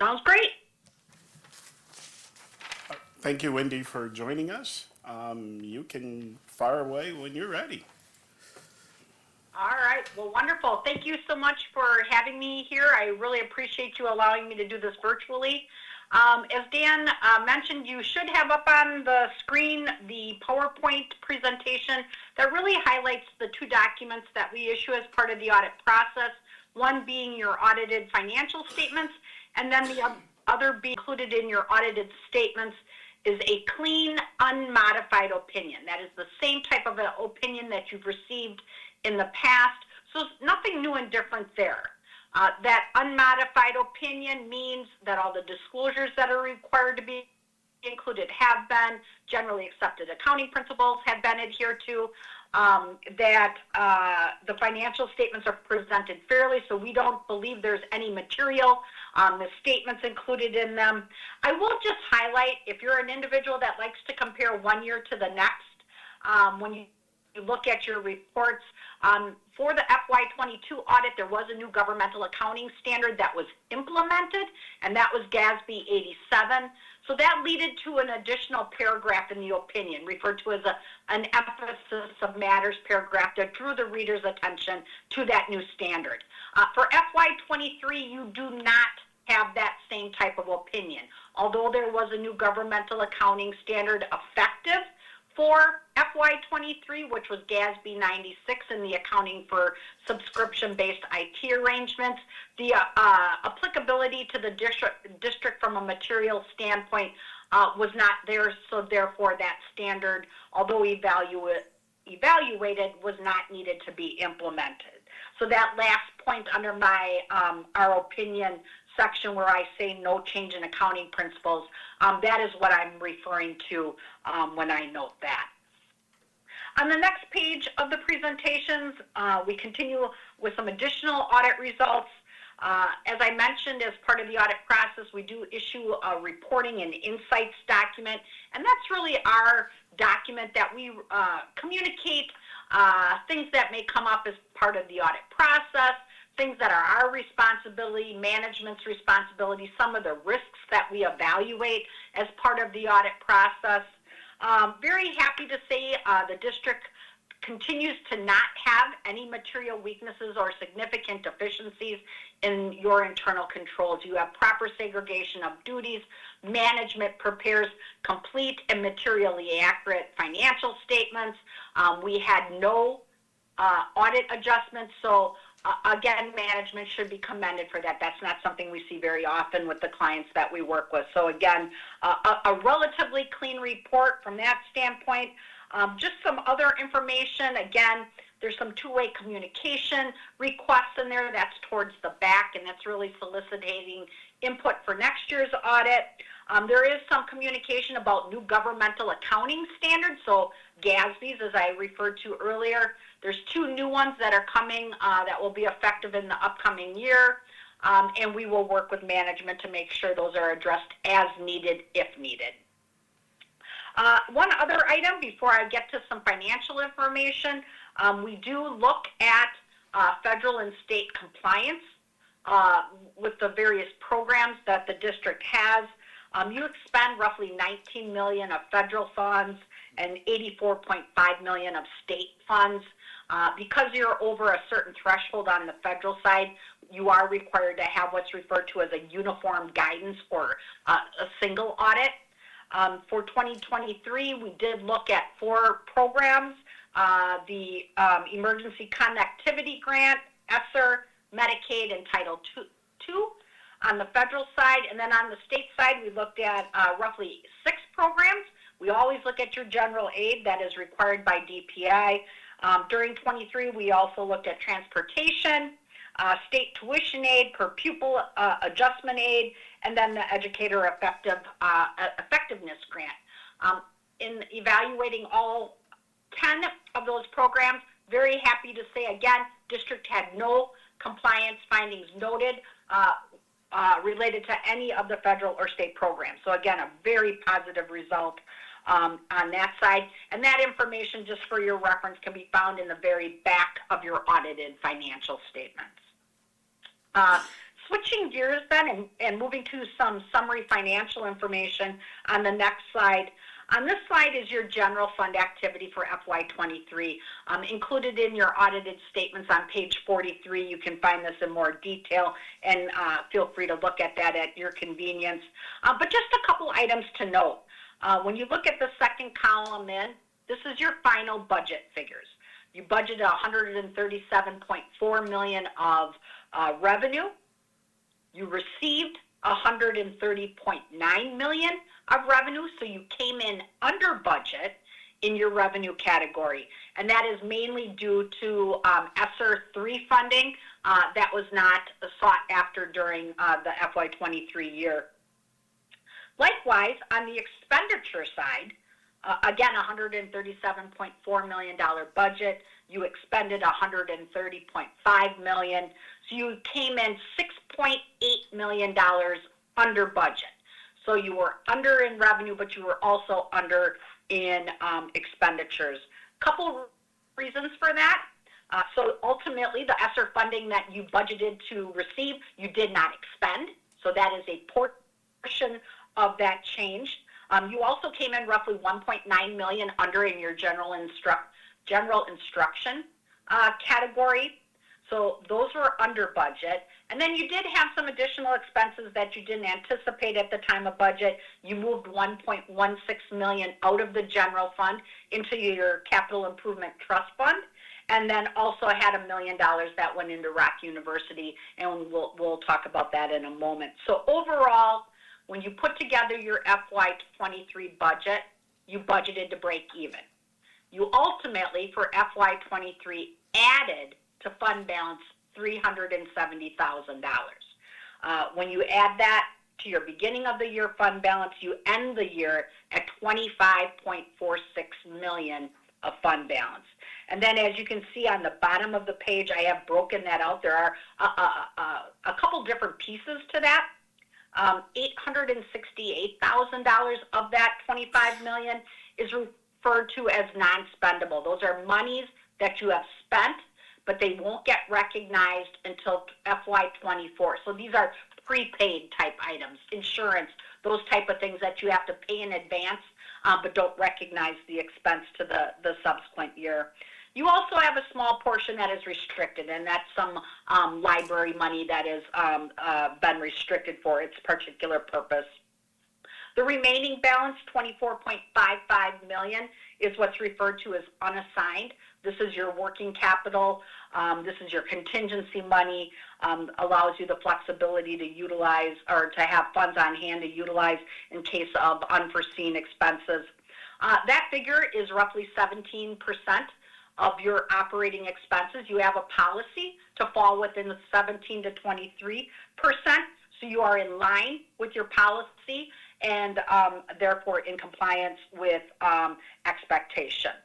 Sounds great. Thank you, Wendy, for joining us. You can fire away when you're ready. All right. Well, wonderful. Thank you so much for having me here. I really appreciate you allowing me to do this virtually. As Dan mentioned, you should have up on the screen the PowerPoint presentation that really highlights the two documents that we issue as part of the audit process, one being your audited financial statements, and then the other being included in your audited statements is a clean, unmodified opinion. That is the same type of an opinion that you've received in the past, so nothing new and different there. That unmodified opinion means that all the disclosures that are required to be included have been, generally accepted accounting principles have been adhered to, that the financial statements are presented fairly, so we don't believe there's any material misstatements included in them. I will just highlight, if you're an individual that likes to compare one year to the next, when you look at your reports, for the FY22 audit, there was a new governmental accounting standard that was implemented, and that was GASB 87. So that led to an additional paragraph in the opinion, referred to as an emphasis of matters paragraph that drew the reader's attention to that new standard. For FY23, you do not have that same type of opinion. Although there was a new governmental accounting standard effective for FY23, which was GASB 96 in the accounting for subscription-based IT arrangements, the applicability to the district from a material standpoint was not there, so therefore that standard, although evaluated, was not needed to be implemented. So that last point under my our opinion section where I say no change in accounting principles, that is what I'm referring to when I note that. On the next page of the presentations, we continue with some additional audit results. As I mentioned, as part of the audit process, we do issue a reporting and insights document, and that's really our document that we communicate things that may come up as part of the audit process, things that are our responsibility, management's responsibility, some of the risks that we evaluate as part of the audit process. Very happy to say the district continues to not have any material weaknesses or significant deficiencies in your internal controls. You have proper segregation of duties. Management prepares complete and materially accurate financial statements. We had no audit adjustments, so again, management should be commended for that. That's not something we see very often with the clients that we work with. So again, a relatively clean report from that standpoint. Just some other information. Again, there's some two-way communication requests in there. That's towards the back, and that's really soliciting input for next year's audit. There is some communication about new governmental accounting standards, so GASBs, as I referred to earlier. There's two new ones that are coming that will be effective in the upcoming year, and we will work with management to make sure those are addressed as needed, if needed. One other item before I get to some financial information, we do look at federal and state compliance with the various programs that the district has. You expend roughly $19 million of federal funds and $84.5 million of state funds. Because you're over a certain threshold on the federal side, you are required to have what's referred to as a uniform guidance or a single audit. For 2023, we did look at 4 programs, the Emergency Connectivity Grant, ESSER, Medicaid, and Title II on the federal side. And then on the state side, we looked at roughly 6 programs. We always look at your general aid that is required by DPI. During 23, we also looked at transportation, state tuition aid, per pupil adjustment aid, and then the educator effectiveness grant. In evaluating all 10 of those programs, very happy to say again, district had no compliance findings noted related to any of the federal or state programs. So again, a very positive result on that side. And that information, just for your reference, can be found in the very back of your audited financial statements. Switching gears then and moving to some summary financial information on the next slide. On this slide is your general fund activity for FY23. Included in your audited statements on page 43, you can find this in more detail, and feel free to look at that at your convenience. But just a couple items to note. When you look at the second column in, this is your final budget figures. You budgeted $137.4 million of revenue. You received $130.9 million of revenue, so you came in under budget in your revenue category. And that is mainly due to ESSER 3 funding that was not sought after during the FY23 year. Likewise, on the expenditure side, again, $137.4 million budget. You expended $130.5 million. So you came in $6.8 million under budget. So you were under in revenue, but you were also under in expenditures. Couple reasons for that. So ultimately, the ESSER funding that you budgeted to receive, you did not expend. So that is a portion of that change. You also came in roughly $1.9 million under in your general instruction category. So those were under budget. And then you did have some additional expenses that you didn't anticipate at the time of budget. You moved $1.16 million out of the general fund into your capital improvement trust fund. And then also had $1 million that went into Rock University, and we'll talk about that in a moment. So overall, when you put together your FY23 budget, you budgeted to break even. You ultimately, for FY23, added to fund balance $370,000. When you add that to your beginning of the year fund balance, you end the year at $25.46 million of fund balance. And then as you can see on the bottom of the page, I have broken that out. There are a couple different pieces to that. $868,000 of that $25 million is referred to as non-spendable. Those are monies that you have spent, but they won't get recognized until FY24. So these are prepaid type items, insurance, those type of things that you have to pay in advance, but don't recognize the expense to the subsequent year. You also have a small portion that is restricted, and that's some library money that has been restricted for its particular purpose. The remaining balance, $24.55 million, is what's referred to as unassigned. This is your working capital. This is your contingency money, allows you the flexibility to utilize or to have funds on hand to utilize in case of unforeseen expenses. That figure is roughly 17% of your operating expenses. You have a policy to fall within the 17 to 23%, so you are in line with your policy and therefore in compliance with expectations.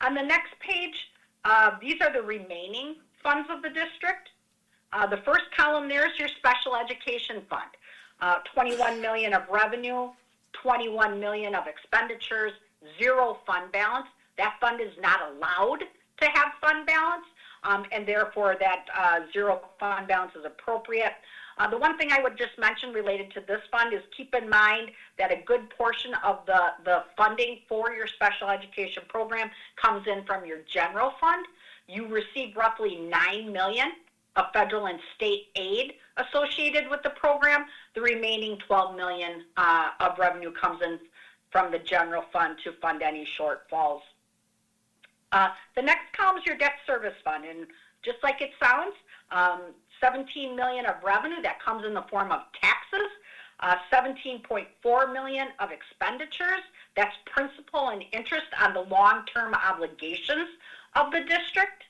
On the next page, these are the remaining funds of the district. The first column there is your special education fund. $21 million of revenue, 21 million of expenditures, 0 fund balance. That fund is not allowed to have fund balance, and therefore that 0 fund balance is appropriate. The one thing I would just mention related to this fund is keep in mind that a good portion of the funding for your special education program comes in from your general fund. You receive roughly $9 million of federal and state aid associated with the program. The remaining $12 million of revenue comes in from the general fund to fund any shortfalls. The next column is your debt service fund, and just like it sounds, 17 million of revenue that comes in the form of taxes, 17.4 million of expenditures. That's principal and interest on the long-term obligations of the district.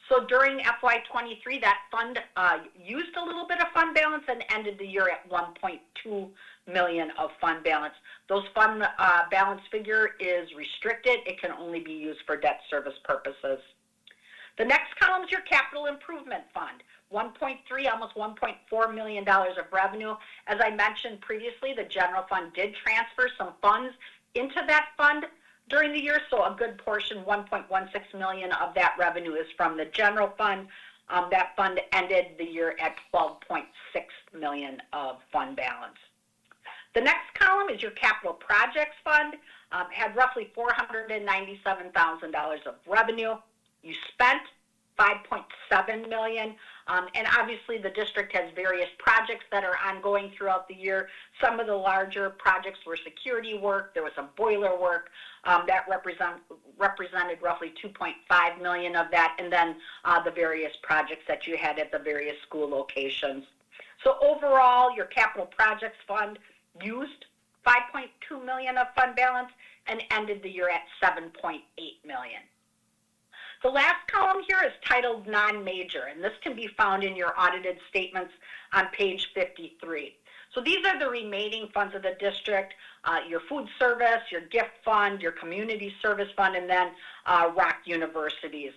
So during FY23, that fund used a little bit of fund balance and ended the year at 1.2 million of fund balance. Those fund balance figure is restricted. It can only be used for debt service purposes. The next column is your capital improvement fund. 1.3, almost $1.4 million of revenue. As I mentioned previously, the general fund did transfer some funds into that fund during the year, so a good portion, 1.16 million of that revenue is from the general fund. That fund ended the year at 12.6 million of fund balance. The next column is your capital projects fund. Had roughly $497,000 of revenue. You spent $5.7 million. And obviously the district has various projects that are ongoing throughout the year. Some of the larger projects were security work. There was some boiler work that represented roughly $2.5 million of that, and then the various projects that you had at the various school locations. So overall, your capital projects fund used $5.2 million of fund balance and ended the year at $7.8 million. The last column here is titled non-major, and this can be found in your audited statements on page 53. So these are the remaining funds of the district, your food service, your gift fund, your community service fund, and then Rock Universities.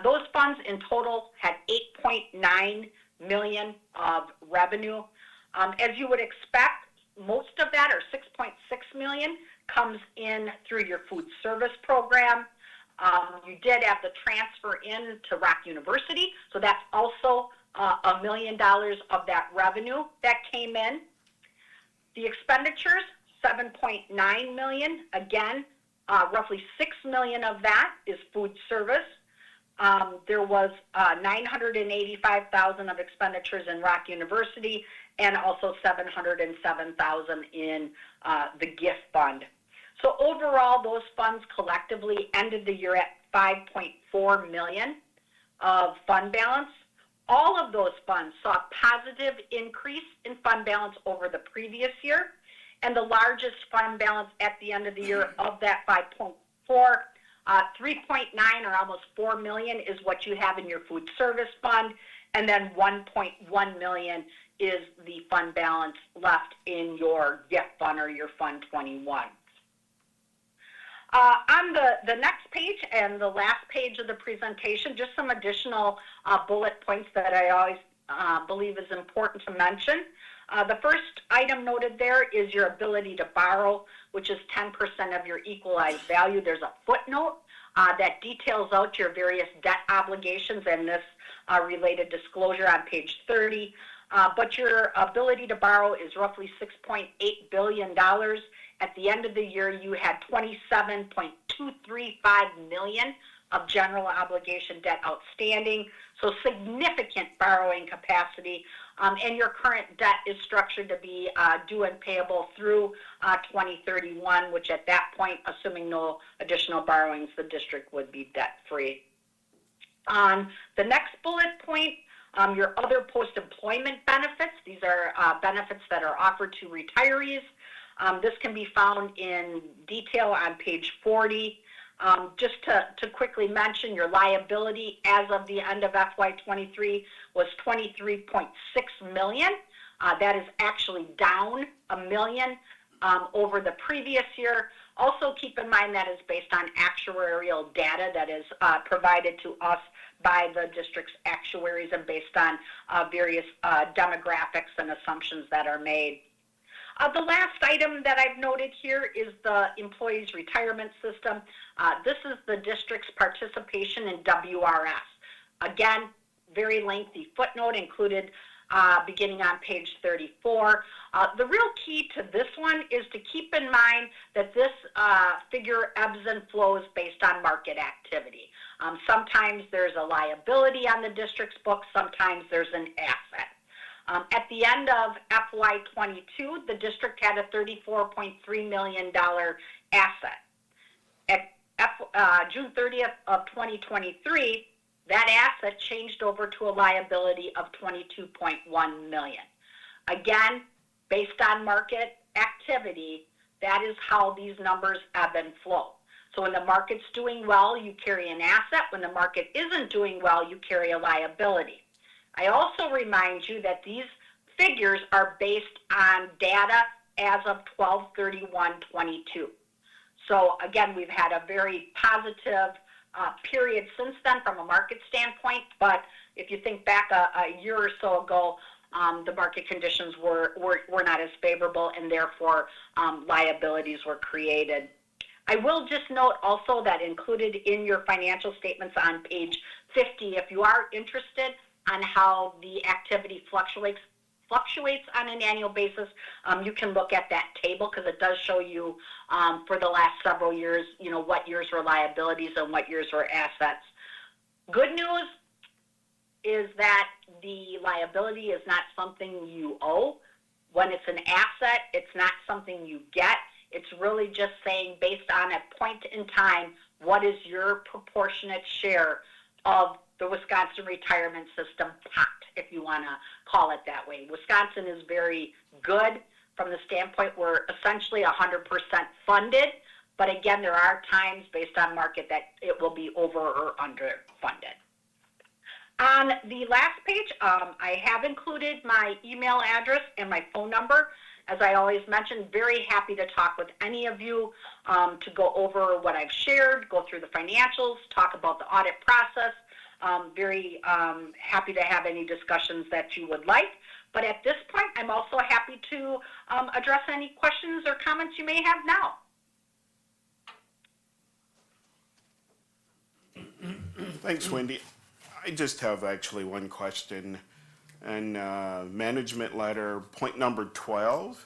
Those funds in total had $8.9 million of revenue. As you would expect, most of that, or $6.6 million, comes in through your food service program. You did have the transfer in to Rock University, so that's also $1 million of that revenue that came in. The expenditures, $7.9 million. Again, roughly $6 million of that is food service. There was $985,000 of expenditures in Rock University, and also $707,000 in the gift fund. So overall, those funds collectively ended the year at $5.4 million of fund balance. All of those funds saw a positive increase in fund balance over the previous year, and the largest fund balance at the end of the year of that 5.4, 3.9 or almost $4 million is what you have in your food service fund, and then 1.1 million is the fund balance left in your gift fund or your Fund 21. On the next page and the last page of the presentation, just some additional bullet points that I always believe is important to mention. The first item noted there is your ability to borrow, which is 10% of your equalized value. There's a footnote that details out your various debt obligations and this related disclosure on page 30. But your ability to borrow is roughly $6.8 billion. At the end of the year, you had $27.235 million of general obligation debt outstanding, so significant borrowing capacity. And your current debt is structured to be due and payable through 2031, which at that point, assuming no additional borrowings, the district would be debt-free. On the next bullet point, your other post-employment benefits. These are benefits that are offered to retirees. This can be found in detail on page 40. Just to quickly mention, your liability as of the end of FY23 was $23.6 million. That is actually down $1 million over the previous year. Also keep in mind that is based on actuarial data that is provided to us by the district's actuaries and based on various demographics and assumptions that are made. The last item that I've noted here is the employees' retirement system. This is the district's participation in WRS. Again, very lengthy footnote included beginning on page 34. The real key to this one is to keep in mind that this figure ebbs and flows based on market activity. Sometimes there's a liability on the district's books, sometimes there's an asset. At the end of FY22, the district had a $34.3 million asset. At June 30th of 2023, that asset changed over to a liability of $22.1 million. Again, based on market activity, that is how these numbers ebb and flow. So when the market's doing well, you carry an asset. When the market isn't doing well, you carry a liability. I also remind you that these figures are based on data as of 12/31/22. So again, we've had a very positive period since then from a market standpoint, but if you think back a year or so ago, the market conditions were not as favorable, and therefore liabilities were created. I will just note also that included in your financial statements on page 50, if you are interested on how the activity fluctuates on an annual basis, you can look at that table because it does show you for the last several years, what years were liabilities and what years were assets. Good news is that the liability is not something you owe. When it's an asset, it's not something you get. It's really just saying, based on a point in time, what is your proportionate share of the Wisconsin retirement system pot, if you want to call it that way. Wisconsin is very good from the standpoint we're essentially 100% funded, but again, there are times based on market that it will be over or under funded. On the last page, I have included my email address and my phone number. As I always mention, very happy to talk with any of you to go over what I've shared, go through the financials, talk about the audit process. Very happy to have any discussions that you would like. But at this point, I'm also happy to address any questions or comments you may have now. Thanks, Wendy. I just have actually one question. And management letter, point number 12,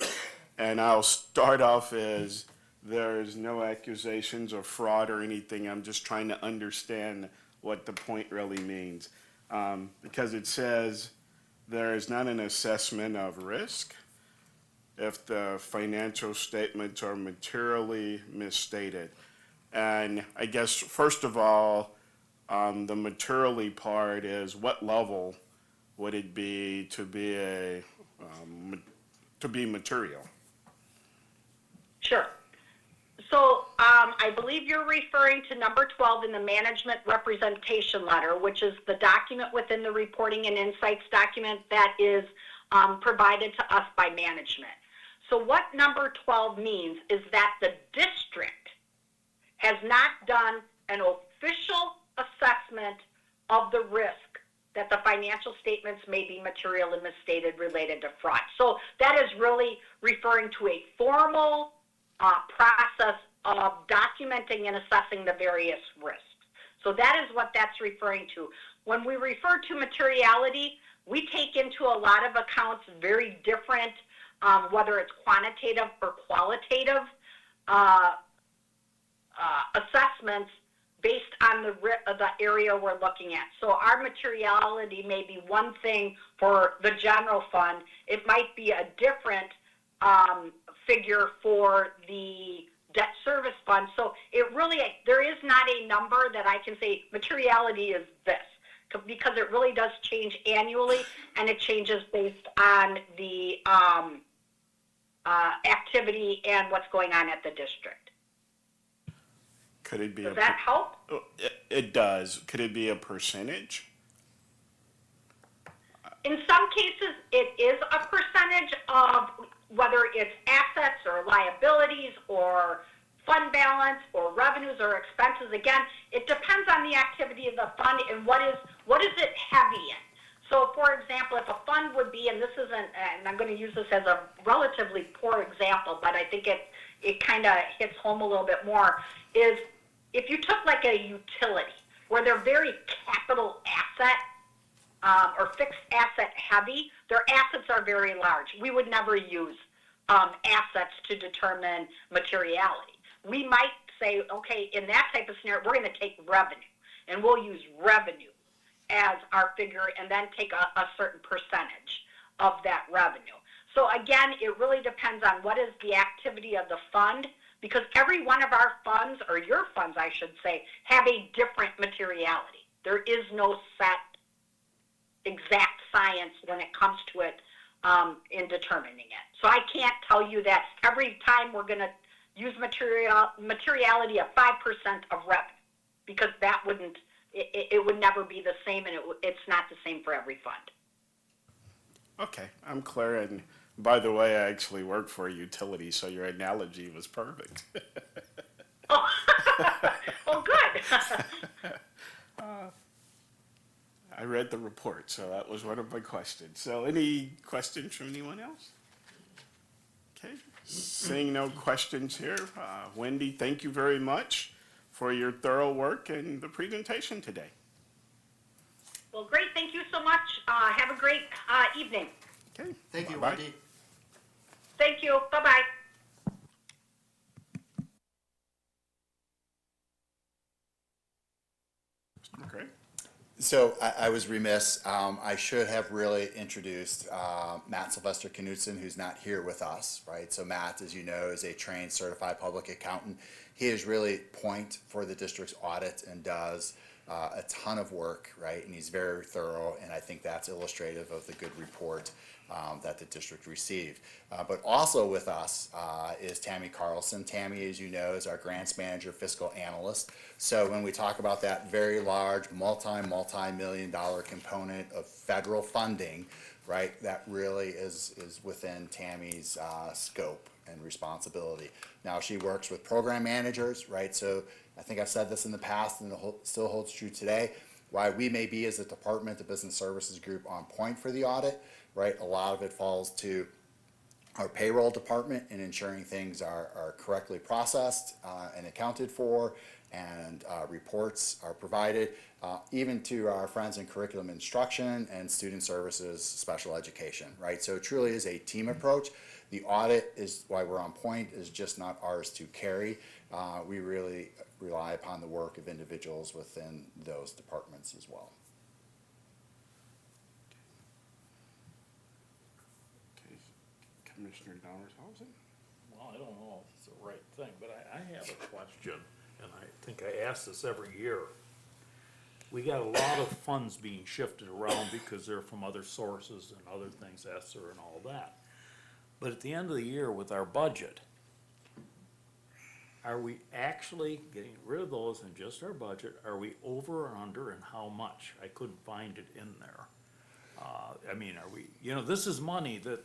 and I'll start off as there's no accusations of fraud or anything. I'm just trying to understand what the point really means. Because it says there is not an assessment of risk if the financial statements are materially misstated. And I guess, first of all, the materially part is what level would it be to be material? Sure. So I believe you're referring to number 12 in the management representation letter, which is the document within the reporting and insights document that is provided to us by management. So what number 12 means is that the district has not done an official assessment of the risk that the financial statements may be material and misstated related to fraud. So that is really referring to a formal process of documenting and assessing the various risks. So that is what that's referring to. When we refer to materiality, we take into a lot of accounts very different, whether it's quantitative or qualitative assessments based on the area we're looking at. So our materiality may be one thing for the general fund. It might be a different figure for the debt service fund. So it really, there is not a number that I can say materiality is this, because it really does change annually, and it changes based on the activity and what's going on at the district. Could it be? Does that help? It does. Could it be a percentage? In some cases, it is a percentage of whether it's assets or liabilities or fund balance or revenues or expenses. Again, it depends on the activity of the fund and what is it heavy in. So for example, if a fund would be, and this isn't, and I'm going to use this as a relatively poor example, but I think it kind of hits home a little bit more, is if you took like a utility where they're very capital asset or fixed asset heavy, their assets are very large. We would never use assets to determine materiality. We might say, okay, in that type of scenario, we're going to take revenue, and we'll use revenue as our figure and then take a certain percentage of that revenue. So again, it really depends on what is the activity of the fund, because every one of our funds, or your funds I should say, have a different materiality. There is no set exact science when it comes to it in determining it. So I can't tell you that every time we're going to use materiality of 5% of revenue, because that wouldn't, it would never be the same, and it's not the same for every fund. Okay, I'm clear. And by the way, I actually work for a utility, so your analogy was perfect. Oh, well, good. I read the report, so that was one of my questions. So any questions from anyone else? Okay, seeing no questions here, Wendy, thank you very much for your thorough work and the presentation today. Well, great. Thank you so much. Have a great evening. Okay. Thank you, bye-bye. Wendy. Thank you. Bye-bye. Okay. So I was remiss. I should have really introduced Matt Sylvester Knudsen, who's not here with us, right? So Matt, as you know, is a trained certified public accountant. He is really point for the district's audit and does a ton of work, right? And he's very thorough, and I think that's illustrative of the good report that the district received. But also with us is Tammy Carlson. Tammy, as you know, is our grants manager, fiscal analyst. So when we talk about that very large multi-million dollar component of federal funding, right, that really is within Tammy's scope and responsibility. Now, she works with program managers, right? So I think I've said this in the past, and it still holds true today. Why we may be, as a department, the business services group, on point for the audit, right? A lot of it falls to our payroll department in ensuring things are correctly processed and accounted for, and reports are provided, even to our friends in curriculum instruction and student services, special education, right? So it truly is a team approach. The audit is why we're on point, is just not ours to carry. We really rely upon the work of individuals within those departments as well. Okay. Commissioner Dowershausen? Well, I don't know if it's the right thing, but I have a question, and I think I ask this every year. We got a lot of funds being shifted around because they're from other sources and other things, ESSER and all that. But at the end of the year with our budget, are we actually getting rid of those in just our budget? Are we over or under, and how much? I couldn't find it in there. I mean, are we, this is money that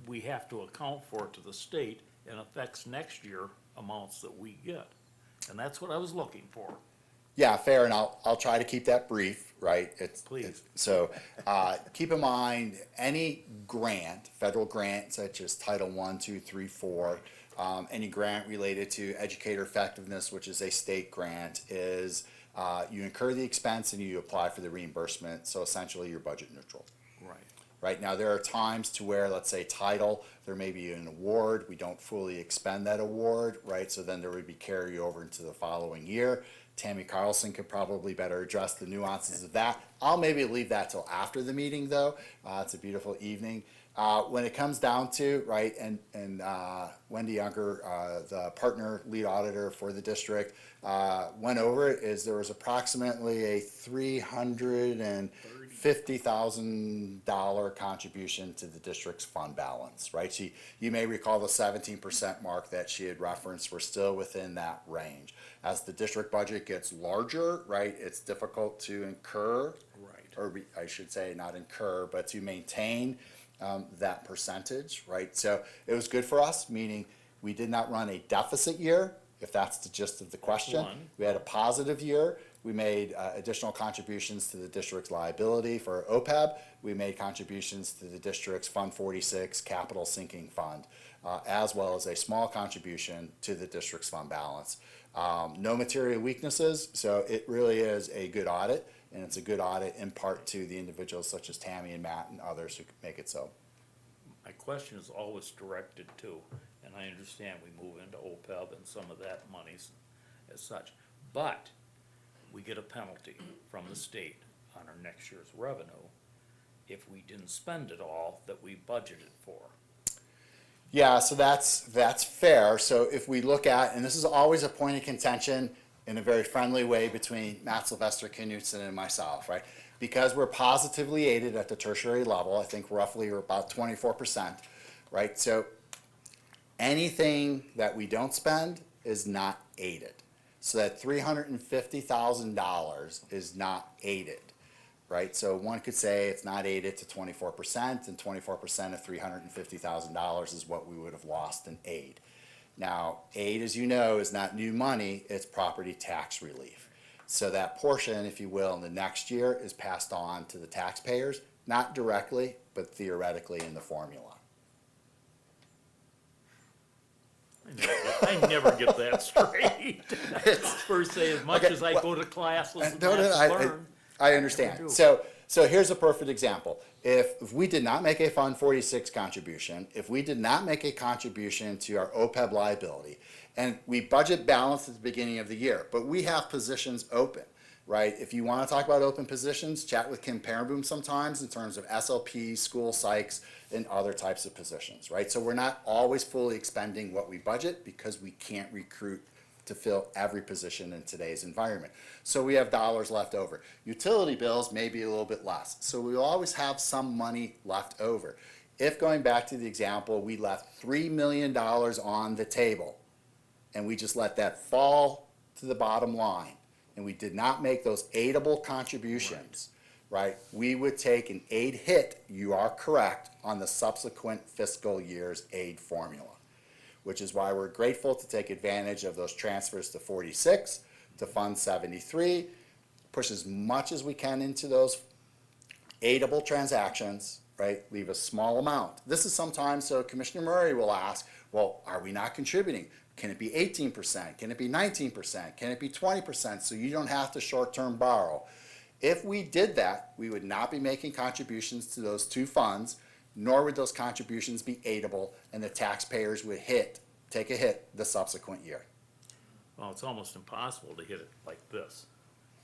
we have to account for to the state and affects next year amounts that we get. And that's what I was looking for. Yeah, fair, and I'll try to keep that brief, right? Please. So, keep in mind, any grant, federal grant such as Title I, II, III, IV, any grant related to educator effectiveness, which is a state grant, is you incur the expense and you apply for the reimbursement, so essentially you're budget neutral. Right. Right, now there are times to where, let's say title, there may be an award, we don't fully expend that award, right? So then there would be carryover into the following year. Tammy Carlson could probably better address the nuances of that. I'll maybe leave that till after the meeting, though. It's a beautiful evening. When it comes down to, right, and Wendy Younger, the partner lead auditor for the district, went over it, is there was approximately a $350,000 contribution to the district's fund balance, right? You may recall the 17% mark that she had referenced. We're still within that range. As the district budget gets larger, right, it's difficult to incur, Right. or I should say not incur, but to maintain that percentage, right? So it was good for us, meaning we did not run a deficit year, if that's the gist of the question. One. We had a positive year, We made additional contributions to the district's liability for OPEB. We made contributions to the district's Fund 46 capital sinking fund, as well as a small contribution to the district's fund balance. No material weaknesses, so it really is a good audit, and it's a good audit in part to the individuals such as Tammy and Matt and others who make it so. My question is always directed to, and I understand we move into OPEB and some of that money's as such, but we get a penalty from the state on our next year's revenue if we didn't spend it all that we budgeted for. Yeah, so that's fair. So if we look at, and this is always a point of contention in a very friendly way between Matt Sylvester Knutson and myself, right? Because we're positively aided at the tertiary level, I think roughly we're about 24%, right? So anything that we don't spend is not aided. So that $350,000 is not aided, right? So one could say it's not aided to 24%, and 24% of $350,000 is what we would have lost in aid. Now, aid, as you know, is not new money, it's property tax relief. So that portion, if you will, in the next year is passed on to the taxpayers, not directly, but theoretically in the formula. I never get that straight. Per se, as much Okay, as I go to classes and No, have to I learn. understand. do. So here's a perfect example. If we did not make a Fund 46 contribution, if we did not make a contribution to our OPEB liability, and we budget balance at the beginning of the year, but we have positions open, right? If you want to talk about open positions, chat with Kim Perenboom sometimes in terms of SLP, school psychs, and other types of positions, right? So we're not always fully expending what we budget because we can't recruit to fill every position in today's environment. So we have dollars left over. Utility bills may be a little bit less. So we will always have some money left over. If, going back to the example, we left $3 million on the table and we just let that fall to the bottom line and we did not make those aidable contributions, right, we would take an aid hit, you are correct, on the subsequent fiscal year's aid formula, which is why we're grateful to take advantage of those transfers to 46, to Fund 73, push as much as we can into those aidable transactions, right? Leave a small amount. This is sometimes, so Commissioner Murray will ask, well, are we not contributing? Can it be 18%? Can it be 19%? Can it be 20%? So you don't have to short-term borrow. If we did that, we would not be making contributions to those two funds, nor would those contributions be aidable, and the taxpayers would take a hit the subsequent year. Well, it's almost impossible to hit it like this.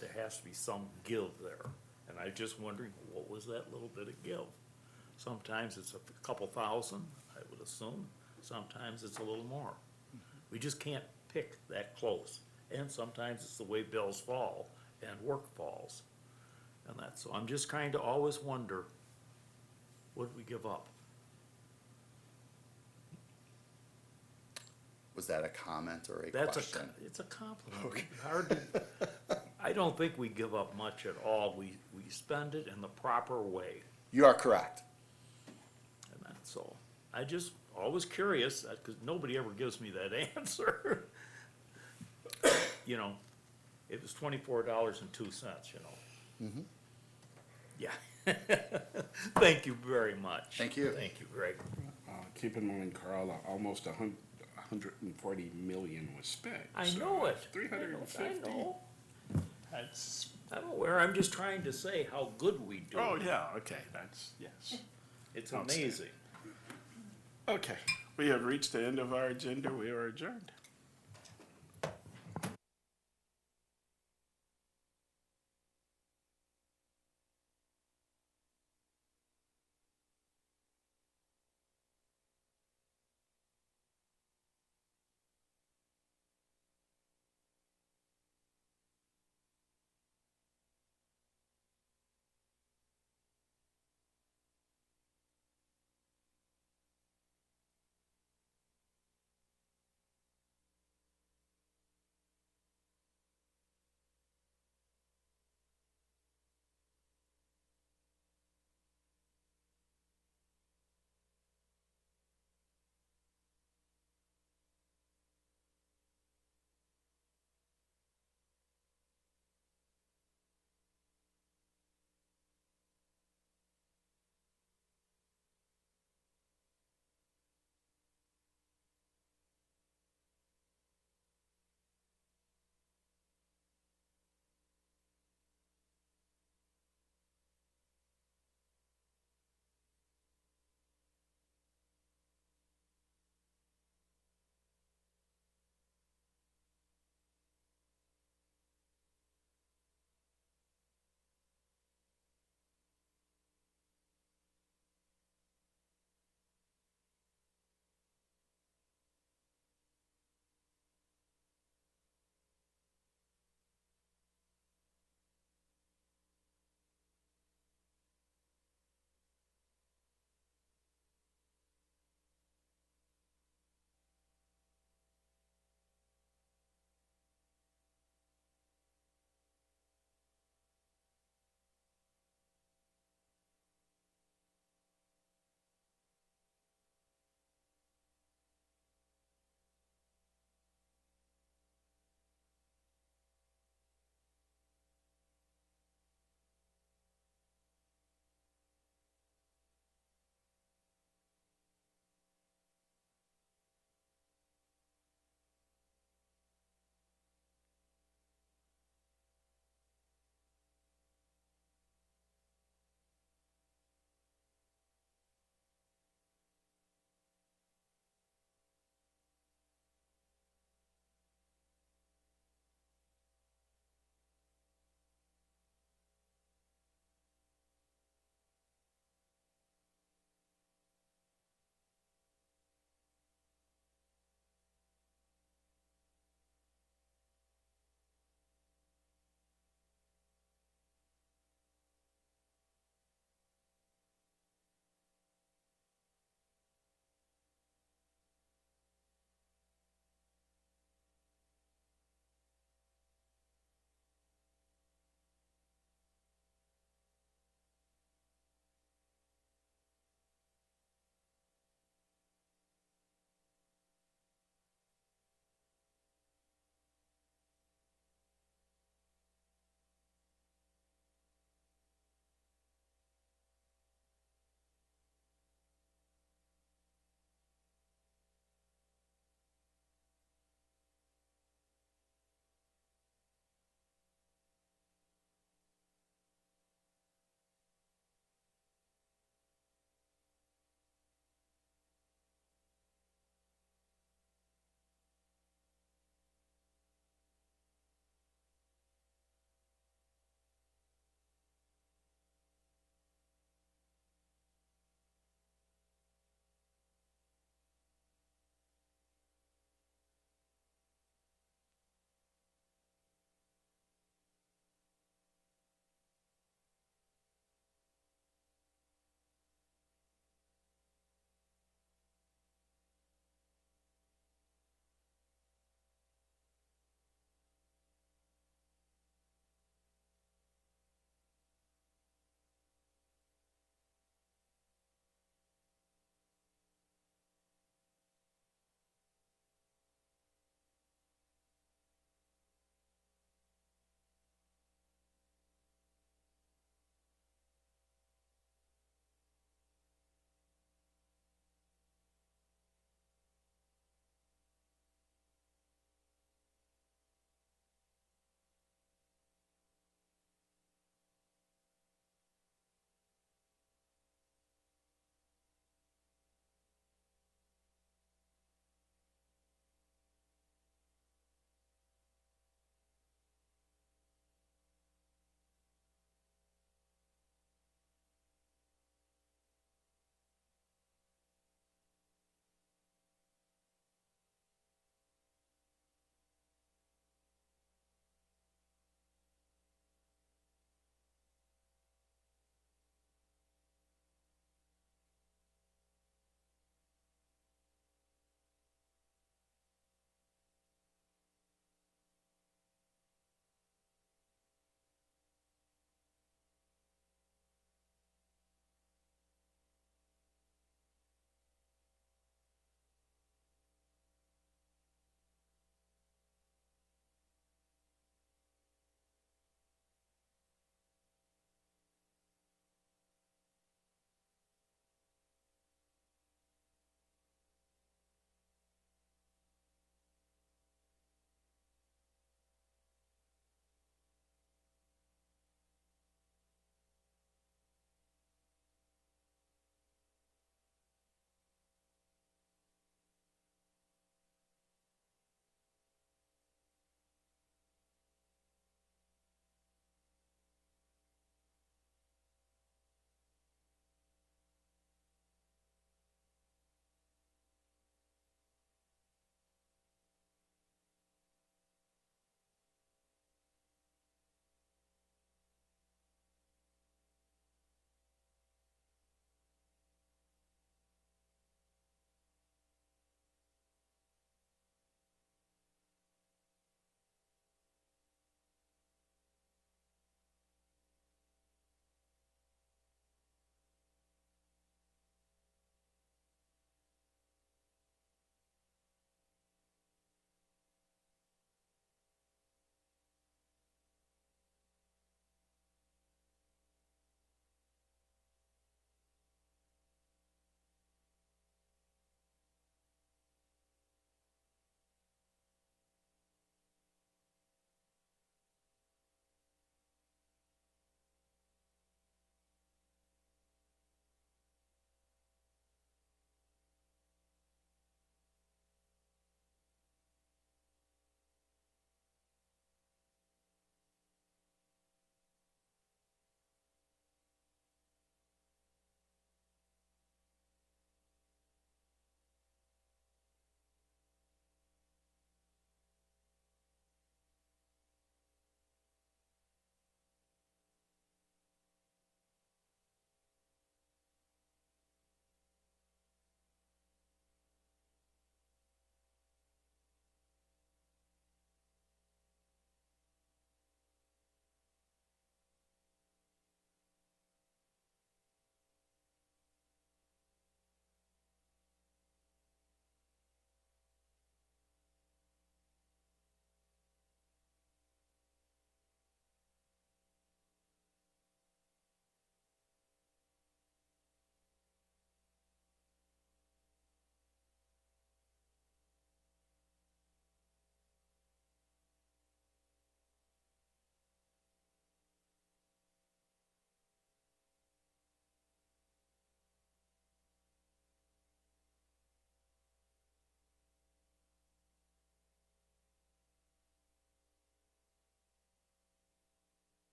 There has to be some give there. And I'm just wondering, what was that little bit of give? Sometimes it's a couple thousand, I would assume. Sometimes it's a little more. We just can't pick that close. And sometimes it's the way bills fall and work falls. And that's, so I'm just trying to always wonder, what did we give up? Was that a comment or a That's question? it's a compliment. Hard to, I don't think we give up much at all. We spend it in the proper way. You are correct. And that's all. I just always curious, because nobody ever gives me that answer. You know, it was $24.02, you know. Mhm. Yeah. Thank you very much. Thank you. Thank you, Greg. Keep in mind, Carl, almost 140 million was spent. I so know it. 350. I know. That's, I'm aware. I'm just trying to say how good we do. oh, yeah, okay, that's, yes. It's Outstanding. amazing. Okay, we have reached the end of our agenda. We are adjourned.